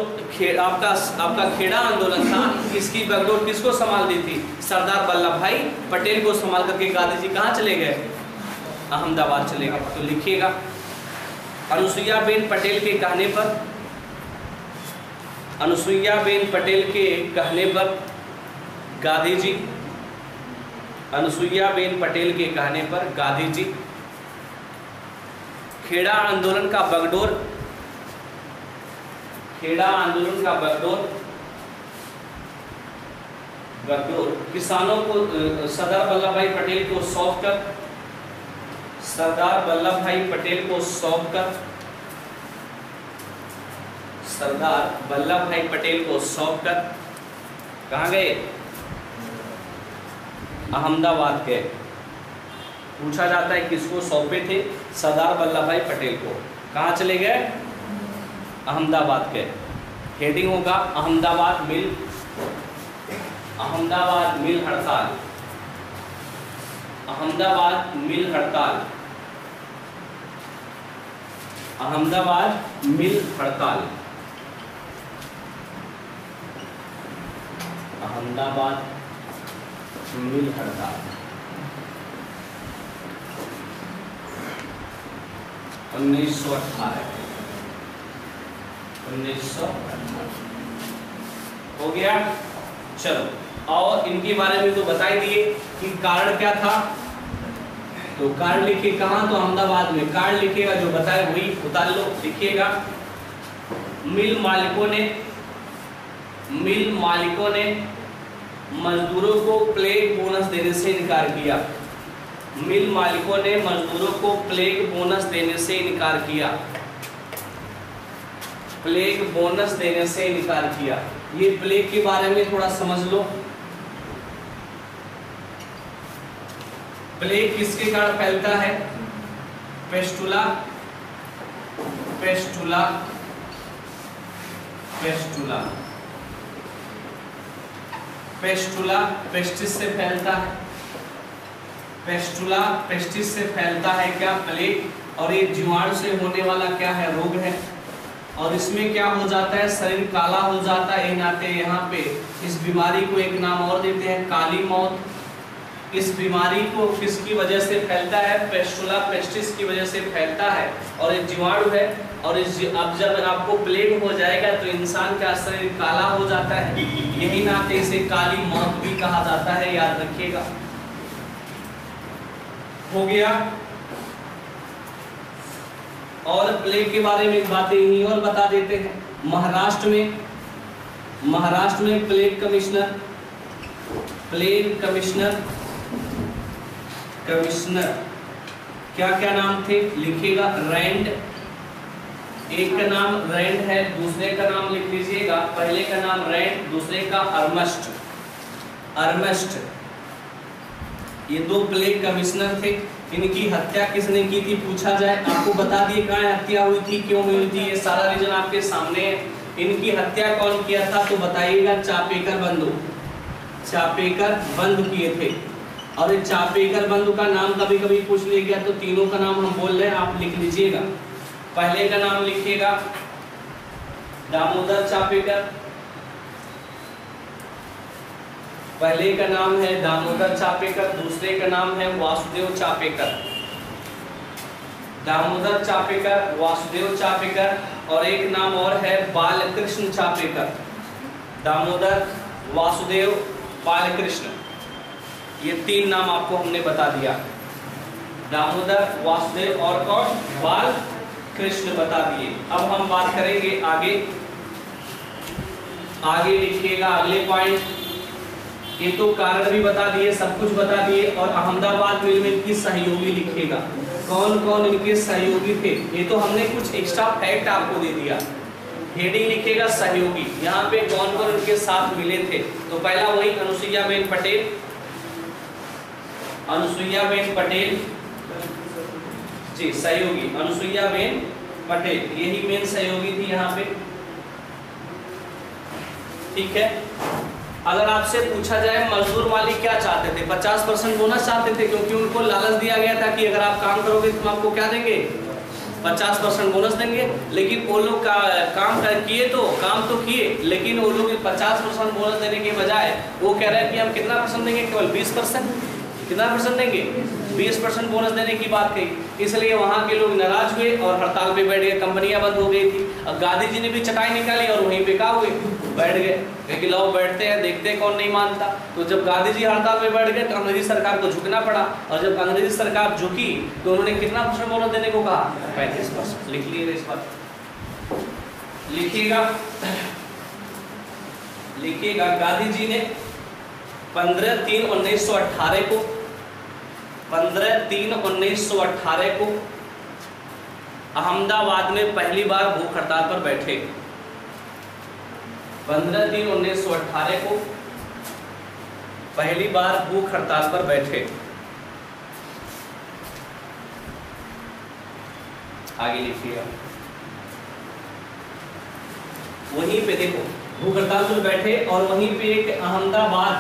Speaker 1: आपका खेड़ा आंदोलन था, इसकी बागडोर किसको संभाल दी थी? सरदार वल्लभ भाई पटेल को संभाल करके गांधी जी कहाँ चले गए? अहमदाबाद चले गए। तो लिखिएगा अनुसुईयाबेन पटेल के कहने पर, अनुसुईयाबेन पटेल के कहने पर गांधी जी, अनुसुईयाबेन पटेल के कहने पर गांधी जी खेड़ा आंदोलन का बागडोर, खेड़ा आंदोलन का बागडोर किसानों को सरदार वल्लभ भाई पटेल को सौंप कर, सरदार वल्लभ भाई पटेल को सौंप कर, सरदार वल्लभ भाई पटेल को सौंप कर कहाँ गए? अहमदाबाद गए। पूछा जाता है किसको सौंपे थे? सरदार वल्लभ भाई पटेल को। कहाँ चले गए? अहमदाबाद गए। हेडिंग होगा अहमदाबाद मिल, अहमदाबाद मिल हड़ताल, अहमदाबाद मिल हड़ताल, अहमदाबाद मिल हड़ताल, अहमदाबाद मिल हड़ताल 1918 हो गया। चलो, और इनके बारे में तो बता ही दिए कि कारण क्या था, तो कारण लिखिए कहाँ, तो अहमदाबाद में। कारण लिखिएगा जो बताए वही उतार लो, लिखिएगा मिल मालिकों ने मजदूरों को प्लेग बोनस देने से इनकार किया। मिल मालिकों ने मजदूरों को प्लेग बोनस देने से इनकार किया, प्लेग बोनस देने से इनकार किया। ये प्लेग के बारे में थोड़ा समझ लो। प्लेग किसके कारण फैलता है? पेस्टुला, पेस्टुला, पेस्टुला, पेस्टुला पेस्टिस से फैलता है। पेस्टुला पेस्टिस से फैलता है क्या? प्लेग। और ये जीवाणु से होने वाला क्या है? रोग है। और इसमें क्या हो जाता है? शरीर काला हो जाता है। नाते यहाँ पे इस बीमारी को एक नाम और देते हैं, काली मौत। इस बीमारी को किसकी वजह से फैलता है? पेस्टुला पेस्टिस की वजह से फैलता है। और एक जीवाणु है। और अब जब आपको प्लेग हो जाएगा तो इंसान का शरीर काला हो जाता है। यही नाते इसे काली मौत भी कहा जाता है, याद रखिएगा। हो गया। और प्लेग के बारे में बातें यही और बता देते हैं। महाराष्ट्र में प्लेग कमिश्नर क्या क्या नाम थे? लिखिएगा रैंड, एक का नाम रैंड है, दूसरे का नाम लिख लीजिएगा। पहले का नाम रैंड, दूसरे का अर्मस्ट। ये दो प्लेग कमिश्नर थे। इनकी हत्या किसने की थी पूछा जाए, आपको बता दिए कहाँ हत्या हुई थी, क्यों हुई थी, ये सारा रीजन आपके सामने है। इनकी हत्या कौन किया था तो बताइएगा, चापेकर बंधु किए थे। और ये चापेकर बंधु का नाम कभी कभी पूछ लिया गया तो तीनों का नाम हम बोल रहे हैं, आप लिख लीजिएगा। पहले का नाम लिखिएगा दामोदर चापेकर, पहले का नाम है दामोदर चापेकर, दूसरे का नाम है वासुदेव चापेकर। दामोदर चापेकर, वासुदेव चापेकर, और एक नाम और है बालकृष्ण चापेकर। दामोदर, वासुदेव, बालकृष्ण, ये तीन नाम आपको हमने बता दिया। दामोदर, वासुदेव और कौन? बालकृष्ण बता दिए। अब हम बात करेंगे आगे लिखिएगा अगले पॉइंट। ये तो कारण भी बता दिए, सब कुछ बता दिए। और अहमदाबाद मिल में इनकी सहयोगी लिखिएगा, कौन कौन इनके सहयोगी थे। ये तो हमने कुछ एक्स्ट्रा फैक्ट आपको दे दिया। हेडिंग लिखिएगा सहयोगी, यहाँ पे कौन कौन इनके साथ मिले थे। तो पहला वही अनुसुईयाबेन पटेल जी, सहयोगी अनुसुईयाबेन पटेल, यही मेन सहयोगी थी यहाँ पे। ठीक है। अगर आपसे पूछा जाए मजदूर मालिक क्या चाहते थे, 50% बोनस चाहते थे, क्योंकि उनको लालच दिया गया था कि अगर आप काम करोगे तो हम आपको क्या देंगे, 50% बोनस देंगे। लेकिन वो लोग काम तो किए, लेकिन वो लोग 50% बोनस देने के बजाय वो कह रहे हैं कि हम कितना परसेंट देंगे, केवल 20%। कितना परसेंट देंगे? 20% बोनस देने की बात कही। इसलिए वहाँ के लोग नाराज हुए और हड़ताल पे बैठ गए, कंपनियां बंद हो गई थी। अब गांधी जी ने भी चटाई निकाली और वहीं पे क्या हुए, बैठ गए, क्योंकि लोग बैठते हैं, देखते हैं कौन नहीं मानता। तो जब गांधी जी हड़ताल पे बैठ गए तो अंग्रेजी सरकार को झुकना पड़ा। और जब अंग्रेजी सरकार झुकी तो उन्होंने कितना परसेंट बोनस देने को कहा? 35%। लिख लीजिएगा इस बात, लिखिएगा गांधी जी ने 15/3/1918 को अहमदाबाद में पहली बार भूख हड़ताल पर बैठे। 15/3/1918 को पहली बार भूख हड़ताल पर बैठे। आगे लिखिएगा, वहीं पे देखो भूख हड़ताल पर बैठे और वहीं पे एक अहमदाबाद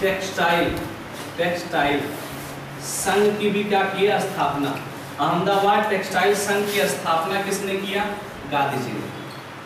Speaker 1: टेक्सटाइल संघ की भी क्या की है, स्थापना। अहमदाबाद टेक्सटाइल संघ की स्थापना किसने किया, गांधी जी ने।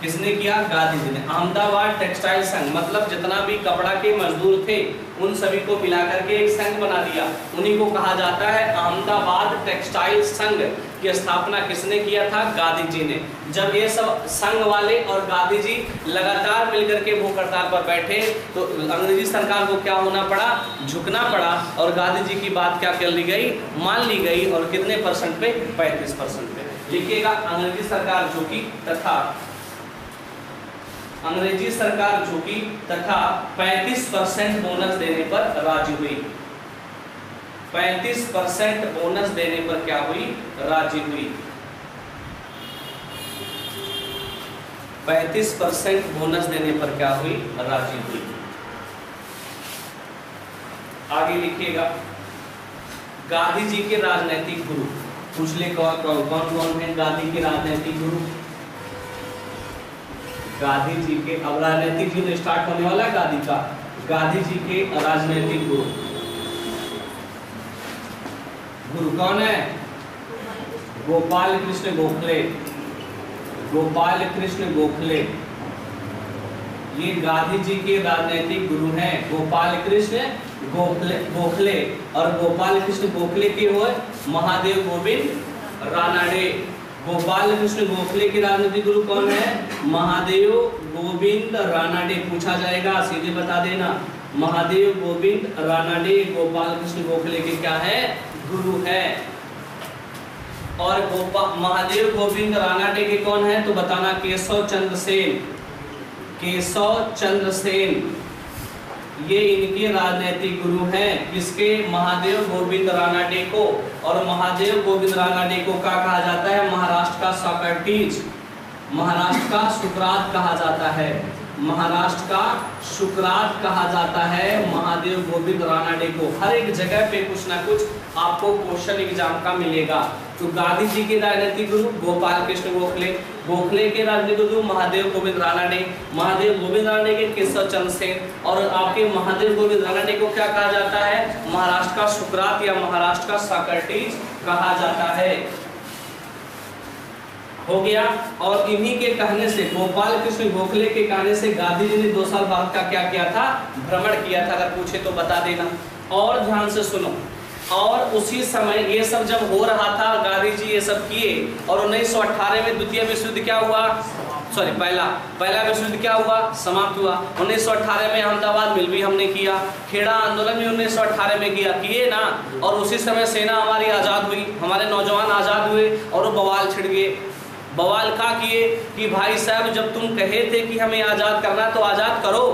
Speaker 1: किसने किया, गांधी जी ने। अहमदाबाद टेक्सटाइल संघ मतलब जितना भी कपड़ा के मजदूर थे उन सभी को मिलाकर के एक संघ बना दिया, उन्हीं को कहा जाता है अहमदाबाद टेक्सटाइल संघ की स्थापना किसने किया था, गांधी जी ने। जब ये सब संघ वाले और गांधी जी लगातार मिलकर के भूख हड़ताल पर बैठे तो अंग्रेजी सरकार को क्या होना पड़ा, झुकना पड़ा और गांधी जी की बात क्या कर ली गई, मान ली गई। और कितने परसेंट पे, 35% पे। लिखिएगा अंग्रेजी सरकार झुकी तथा अंग्रेजी सरकार झुकी तथा 35% बोनस देने पर राजी हुई। 35% बोनस देने पर क्या हुई, राजी हुई। 35% बोनस देने पर क्या हुई, राजी हुई। आगे लिखिएगा गांधी जी के राजनीतिक गुरु। पूछ ले कौन कौन है गांधी के राजनीतिक गुरु। गांधी जी के, अब राजनीतिक युद्ध स्टार्ट होने वाला है गांधी का। गांधी जी के राजनीतिक गुरु, गुरु कौन है, गोपाल कृष्ण गोखले। गोपाल कृष्ण गोखले ये गांधी जी के राजनीतिक गुरु हैं, गोपाल कृष्ण गोखले। और गोपाल कृष्ण गोखले के हुए महादेव गोविंद रानाडे। गोपाल कृष्ण गोखले के राजनीतिक गुरु कौन है, महादेव गोविंद रानाडे। पूछा जाएगा, सीधे बता देना, महादेव गोविंद रानाडे गोपाल कृष्ण गोखले के क्या है, गुरु है। और महादेव गोविंद रानाडे के कौन है तो बताना, केशव चंद्र सेन। केशव चंद्र सेन ये इनके राजनीतिक गुरु हैं। किसके, महादेव गोविंद रानाडे को। और महादेव गोविंद रानाडे को क्या कहा जाता है, महाराष्ट्र का सॉक्रेटिस, महाराष्ट्र का सुकरात कहा जाता है। महाराष्ट्र का सुकरात कहा जाता है महादेव गोविंद रानाडे को। हर एक जगह पे कुछ ना कुछ आपको क्वेश्चन एग्जाम का मिलेगा। तो गांधी जी के राजनीतिक गुरु गोपाल कृष्ण गोखले, गोखले के राजनीतिक गुरु महादेव गोविंद रानाडे, महादेव गोविंद रानाडे के केशव चंद्र सेन। और आपके महादेव गोविंद रानाडे को क्या कहा जाता है, महाराष्ट्र का सुकरात या महाराष्ट्र का सॉक्रेटिस कहा जाता है। हो गया। और इन्हीं के कहने से, गोपाल कृष्ण गोखले के कहने से गांधी जी ने 2 साल भारत का क्या किया था, भ्रमण किया था। अगर पूछे तो बता देना। और ध्यान से सुनो, और उसी समय ये सब जब हो रहा था, गांधी जी ये सब किए। और 1918 में द्वितीय विश्व युद्ध क्या हुआ, सॉरी पहला विश्व युद्ध क्या हुआ, समाप्त हुआ। 1918 में अहमदाबाद मिल भी हमने किया, खेड़ा आंदोलन भी 1918 में किए ना। और उसी समय सेना हमारी आज़ाद हुई, हमारे नौजवान आज़ाद हुए और वो बवाल छिड़ गए। बवाल का किए कि भाई साहब जब तुम कहे थे कि हमें आज़ाद करना तो आज़ाद करो।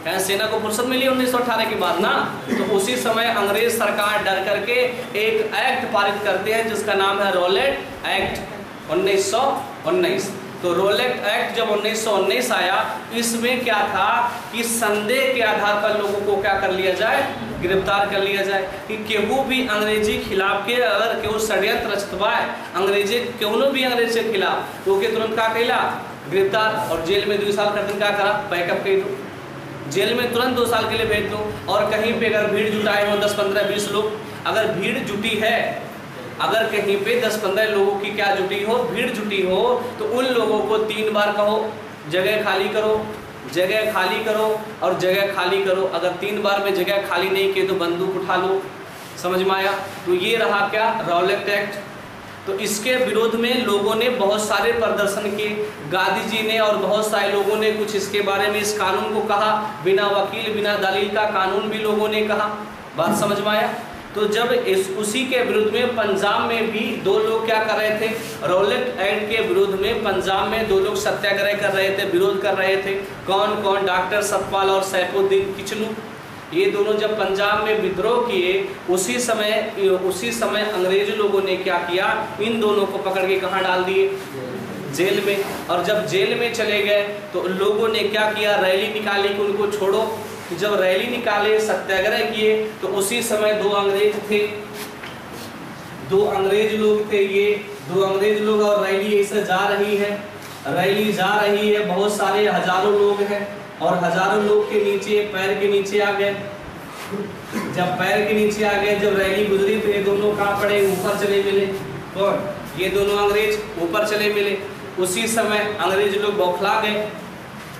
Speaker 1: क्या सेना को फुर्सत मिली 1918 के बाद ना। तो उसी समय अंग्रेज सरकार डर करके एक एक्ट पारित करते हैं जिसका नाम है रॉलेट एक्ट 1919। तो रॉलेट एक्ट जब 1919 आया, इसमें क्या था कि संदेह के आधार पर लोगों को क्या कर लिया जाए, गिरफ्तार कर लिया जाए। कि केहू भी अंग्रेजी खिलाफ के अगर केहू षड्यंत्र रचतवाए अंग्रेजी केहू भी अंग्रेज के खिलाफ, तो के तुरंत क्या कहला, गिरफ्तार और जेल में 2 साल कर दिन क्या करा, बैकअप कर दो, जेल में तुरंत 2 साल के लिए भेज दो। और कहीं पे अगर भीड़ जुटाए हो 10, 15, 20 लोग, अगर भीड़ जुटी है, अगर कहीं पे 10-15 लोगों की क्या जुटी हो, भीड़ जुटी हो, तो उन लोगों को 3 बार कहो जगह खाली करो, जगह खाली करो और जगह खाली करो। अगर 3 बार में जगह खाली नहीं की तो बंदूक उठा लो। समझ में आया। तो ये रहा क्या, रॉलेट एक्ट। तो इसके विरोध में लोगों ने बहुत सारे प्रदर्शन किए, गांधी जी ने और बहुत सारे लोगों ने कुछ इसके बारे में, इस कानून को कहा, बिना वकील बिना दलील का कानून भी लोगों ने कहा। बात समझ में आया। तो जब उसी के विरुद्ध में पंजाब में भी 2 लोग क्या कर रहे थे, रॉलेट एक्ट के विरुद्ध में पंजाब में 2 लोग सत्याग्रह कर रहे थे, विरोध कर रहे थे। कौन कौन, डॉक्टर सतपाल और सैफुद्दीन किचलू। ये दोनों जब पंजाब में विद्रोह किए, उसी समय अंग्रेज लोगों ने क्या किया, इन दोनों को पकड़ के कहाँ डाल दिए, जेल में। और जब जेल में चले गए तो लोगों ने क्या किया, रैली निकाली कि उनको छोड़ो। जब रैली निकाले, सत्याग्रह किए, तो उसी समय 2 अंग्रेज थे, 2 अंग्रेज लोग थे। ये 2 अंग्रेज लोग, और रैली ऐसे जा रही है, रैली जा रही है, बहुत सारे हजारों लोग हैं और हजारों लोग के नीचे, पैर के नीचे आ गए। जब पैर के नीचे आ गए, जब रैली गुजरी तो ये दोनों कहाँ पड़े, ऊपर चले मिले। कौन? ये दोनों अंग्रेज ऊपर चले मिले। उसी समय अंग्रेज लोग बौखला गए,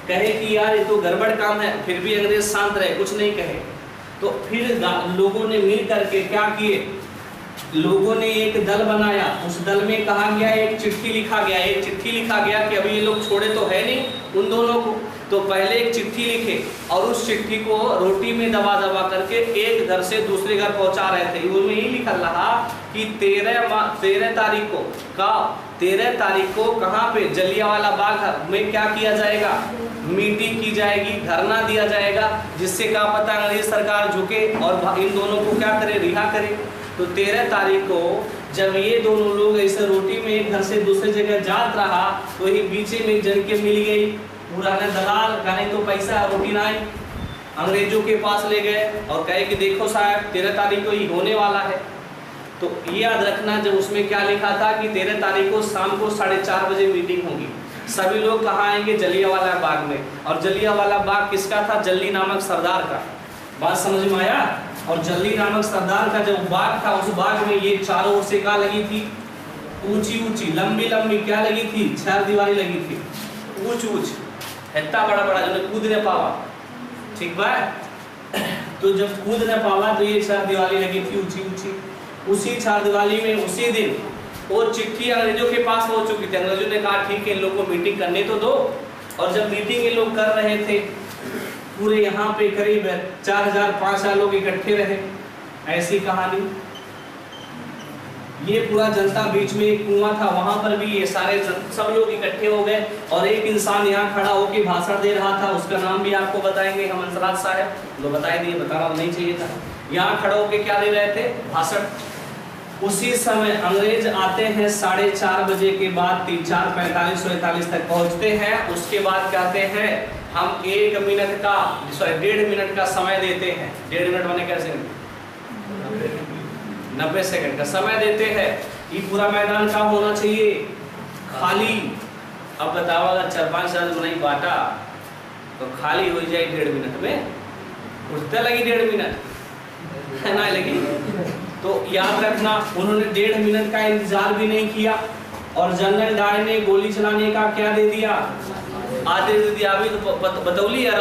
Speaker 1: कहे कि यार ये तो गड़बड़ काम है, फिर भी अंग्रेज शांत रहे, कुछ नहीं कहे। तो फिर लोगों ने मिल करके क्या किए, लोगों ने एक दल बनाया। उस दल में कहा गया, एक चिट्ठी लिखा गया कि अभी ये लोग छोड़े तो है नहीं उन दोनों को, तो पहले एक चिट्ठी लिखे और उस चिट्ठी को रोटी में दबा दबा करके एक घर से दूसरे घर पहुंचा रहे थे। उनमें यही लिखा रहा कि 13 तारीख को कहाँ पे, जलियांवाला बाग में क्या किया जाएगा, मीटिंग की जाएगी, धरना दिया जाएगा, जिससे क्या पता अंग्रेज सरकार झुके और इन दोनों को क्या करे, रिहा करे। तो 13 तारीख को जब ये दोनों लोग ऐसे रोटी में एक घर से दूसरे जगह जात रहा, तो ये बीचे में जन के मिल गई, पुराने दलाल कहे तो पैसा रोटी ना आई, अंग्रेजों के पास ले गए और कहे कि देखो साहब 13 तारीख को ये होने वाला है। तो ये याद रखना, जब उसमें क्या लिखा था कि 13 तारीख को शाम को 4:30 बजे मीटिंग होगी, सभी लोग कहाँ आएंगे, जलियांवाला बाग में। और जलियांवाला बाग किसका था, जल्ली नामक सरदार का। बात समझ में आया? और जल्ली नामक सरदार का जो बाग था, उस बाग में ये चारों ओर से क्या लगी थी, ऊंची लंबी क्या लगी थी, 4 दीवारी लगी थी, ऊंच इतना बड़ा जो कूद न पावा, ठीक बा। तो जब कूद न पावा तो ये 4 दीवारी लगी थी ऊंची। उसी 4 दीवारी में उसी दिन वो चिट्ठी अंग्रेजों के पास हो चुकी थी। अंग्रेजों ने कहा ठीक है, इन लोगों को मीटिंग करने तो दो। और जब मीटिंग ये लोग कर रहे थे, पूरे यहाँ पे करीब 4000-5000 लोग इकट्ठे रहे। ऐसी कहानी, ये पूरा जनता बीच में एक कुआं था, वहां पर भी ये सारे सब लोग इकट्ठे हो गए और एक इंसान यहाँ खड़ा होकर भाषण दे रहा था। उसका नाम भी आपको बताएंगे, हम हंसराज साहब, तो बता दिए, बताना नहीं चाहिए था। यहाँ खड़ा होकर क्या दे रहे थे, भाषण। उसी समय अंग्रेज आते हैं 4:30 बजे के बाद, 4:45-45 तक पहुंचते हैं। उसके बाद कहते हैं हम 1 मिनट का 1.5 मिनट का समय देते हैं। 1.5 मिनट माने कैसे, 90 सेकंड का समय देते हैं। ये पूरा मैदान का होना चाहिए खाली। अब बताओ अगर 4-5 साल नहीं बांटा तो खाली हो जाए 1.5 मिनट में, उठते लगी 1.5 मिनट ना लगी। तो याद रखना, उन्होंने 1.5 मिनट का इंतजार भी नहीं किया और जनरल डायर ने गोली चलाने का क्या दे दिया, आदेश दे दिया। अभी तो बतौली है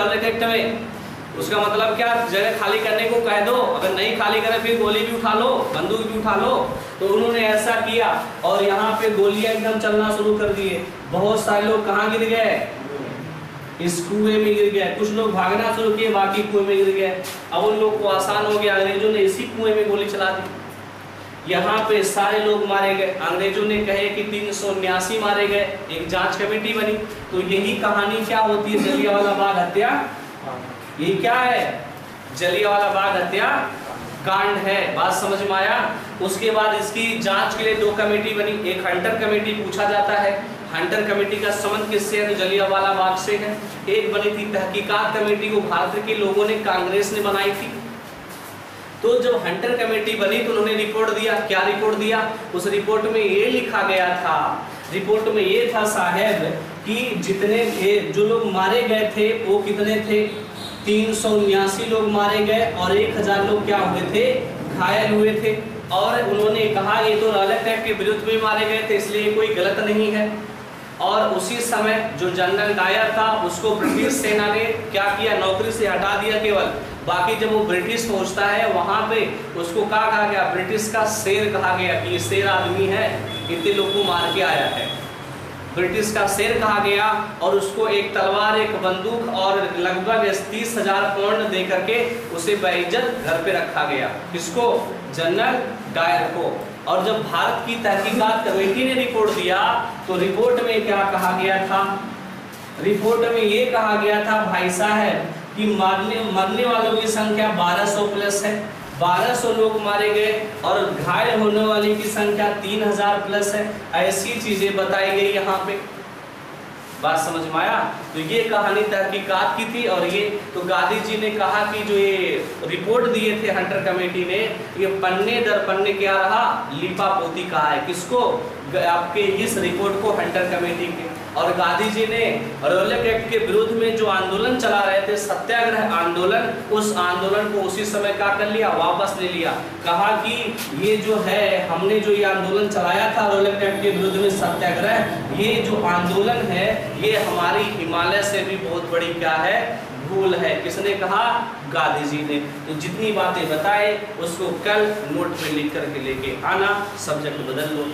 Speaker 1: उसका मतलब क्या, जगह खाली करने को कह दो, अगर नहीं खाली करे फिर गोली भी उठा लो, बंदूक भी उठा लो। तो उन्होंने ऐसा किया और यहाँ पे गोलियां एकदम चलना शुरू कर दिए। बहुत सारे लोग कहाँ गिर गए, इस कुएं में गिर गए। कुछ लोग भागना शुरू किए, बाकी कुएं में गिर गए। अब उन लोग को आसान हो गया, अंग्रेजों ने इसी कुएं में गोली चला दी। यहाँ पे सारे लोग मारे गए। अंग्रेजों ने कहे कि 379 मारे गए, एक जांच कमेटी बनी। तो यही कहानी क्या होती है, जलियांवाला बाग हत्या। ये क्या है, जलियांवाला बाग हत्या कांड है। बात समझ में आया? उसके बाद इसकी जांच के लिए 2 कमेटी बनी। एक हंटर कमेटी, पूछा जाता है हंटर कमेटी का संबंध किससे है, तो जलियांवाला बाग से है। एक बनी थी तहकीकात कमेटी, को भारत के लोगों ने, कांग्रेस ने बनाई थी। तो जब हंटर कमेटी बनी तो उन्होंने रिपोर्ट दिया। क्या रिपोर्ट दिया, उस रिपोर्ट में ये लिखा गया था, रिपोर्ट में ये था साहब कि जितने जो लोग मारे गए थे वो कितने थे, 379 लोग मारे गए और 1000 लोग क्या हुए थे, घायल हुए थे। और उन्होंने कहा ये तो रॉलेट एक्ट के विरुद्ध में मारे गए थे, इसलिए कोई गलत नहीं है। और उसी समय जो जनरल डायर था उसको ब्रिटिश सेना ने क्या किया, नौकरी से हटा दिया केवल। बाकी जब वो ब्रिटिश पहुंचता है वहां पे उसको क्या कहा गया, ब्रिटिश का शेर कहा गया कि ये शेर आदमी है, इतने लोग को मार के आया है, ब्रिटिश का शेर कहा गया। और उसको एक तलवार, एक बंदूक और लगभग 30,000 पाउंड दे करके उसे बेइज्जत घर पे रखा गया। किसको, जनरल डायर को। और जब भारत की तहकीकात कमेटी ने रिपोर्ट दिया तो रिपोर्ट में क्या कहा गया था, रिपोर्ट में ये कहा गया था भाई साहब कि मरने वालों की संख्या 1200 प्लस है, 1200 लोग मारे गए और घायल होने वाली की संख्या 3000 प्लस है। ऐसी चीजें बताई गई यहाँ पे। बात समझ में आया? तो ये कहानी तहकीकात की थी। और ये तो गांधी जी ने कहा कि जो ये रिपोर्ट दिए थे हंटर कमेटी ने, ये पन्ने दर पन्ने क्या रहा, लिपा पोती कहा है। किसको, आपके इस रिपोर्ट को हंटर कमेटी के। और गांधी जी ने रॉलेट एक्ट के विरुद्ध में जो आंदोलन चला रहे थे, सत्याग्रह आंदोलन, उस आंदोलन को उसी समय क्या कर लिया, वापस ले लिया। कहा कि ये जो है, हमने जो ये आंदोलन चलाया था रॉलेट एक्ट के विरुद्ध में सत्याग्रह, ये जो आंदोलन है ये हमारी हिमालय से भी बहुत बड़ी क्या है, भूल है। किसने कहा, गांधी जी ने। तो जितनी बातें बताए उसको कल नोट पे लिख करके लेके आना, सब्जेक्ट बदल लो।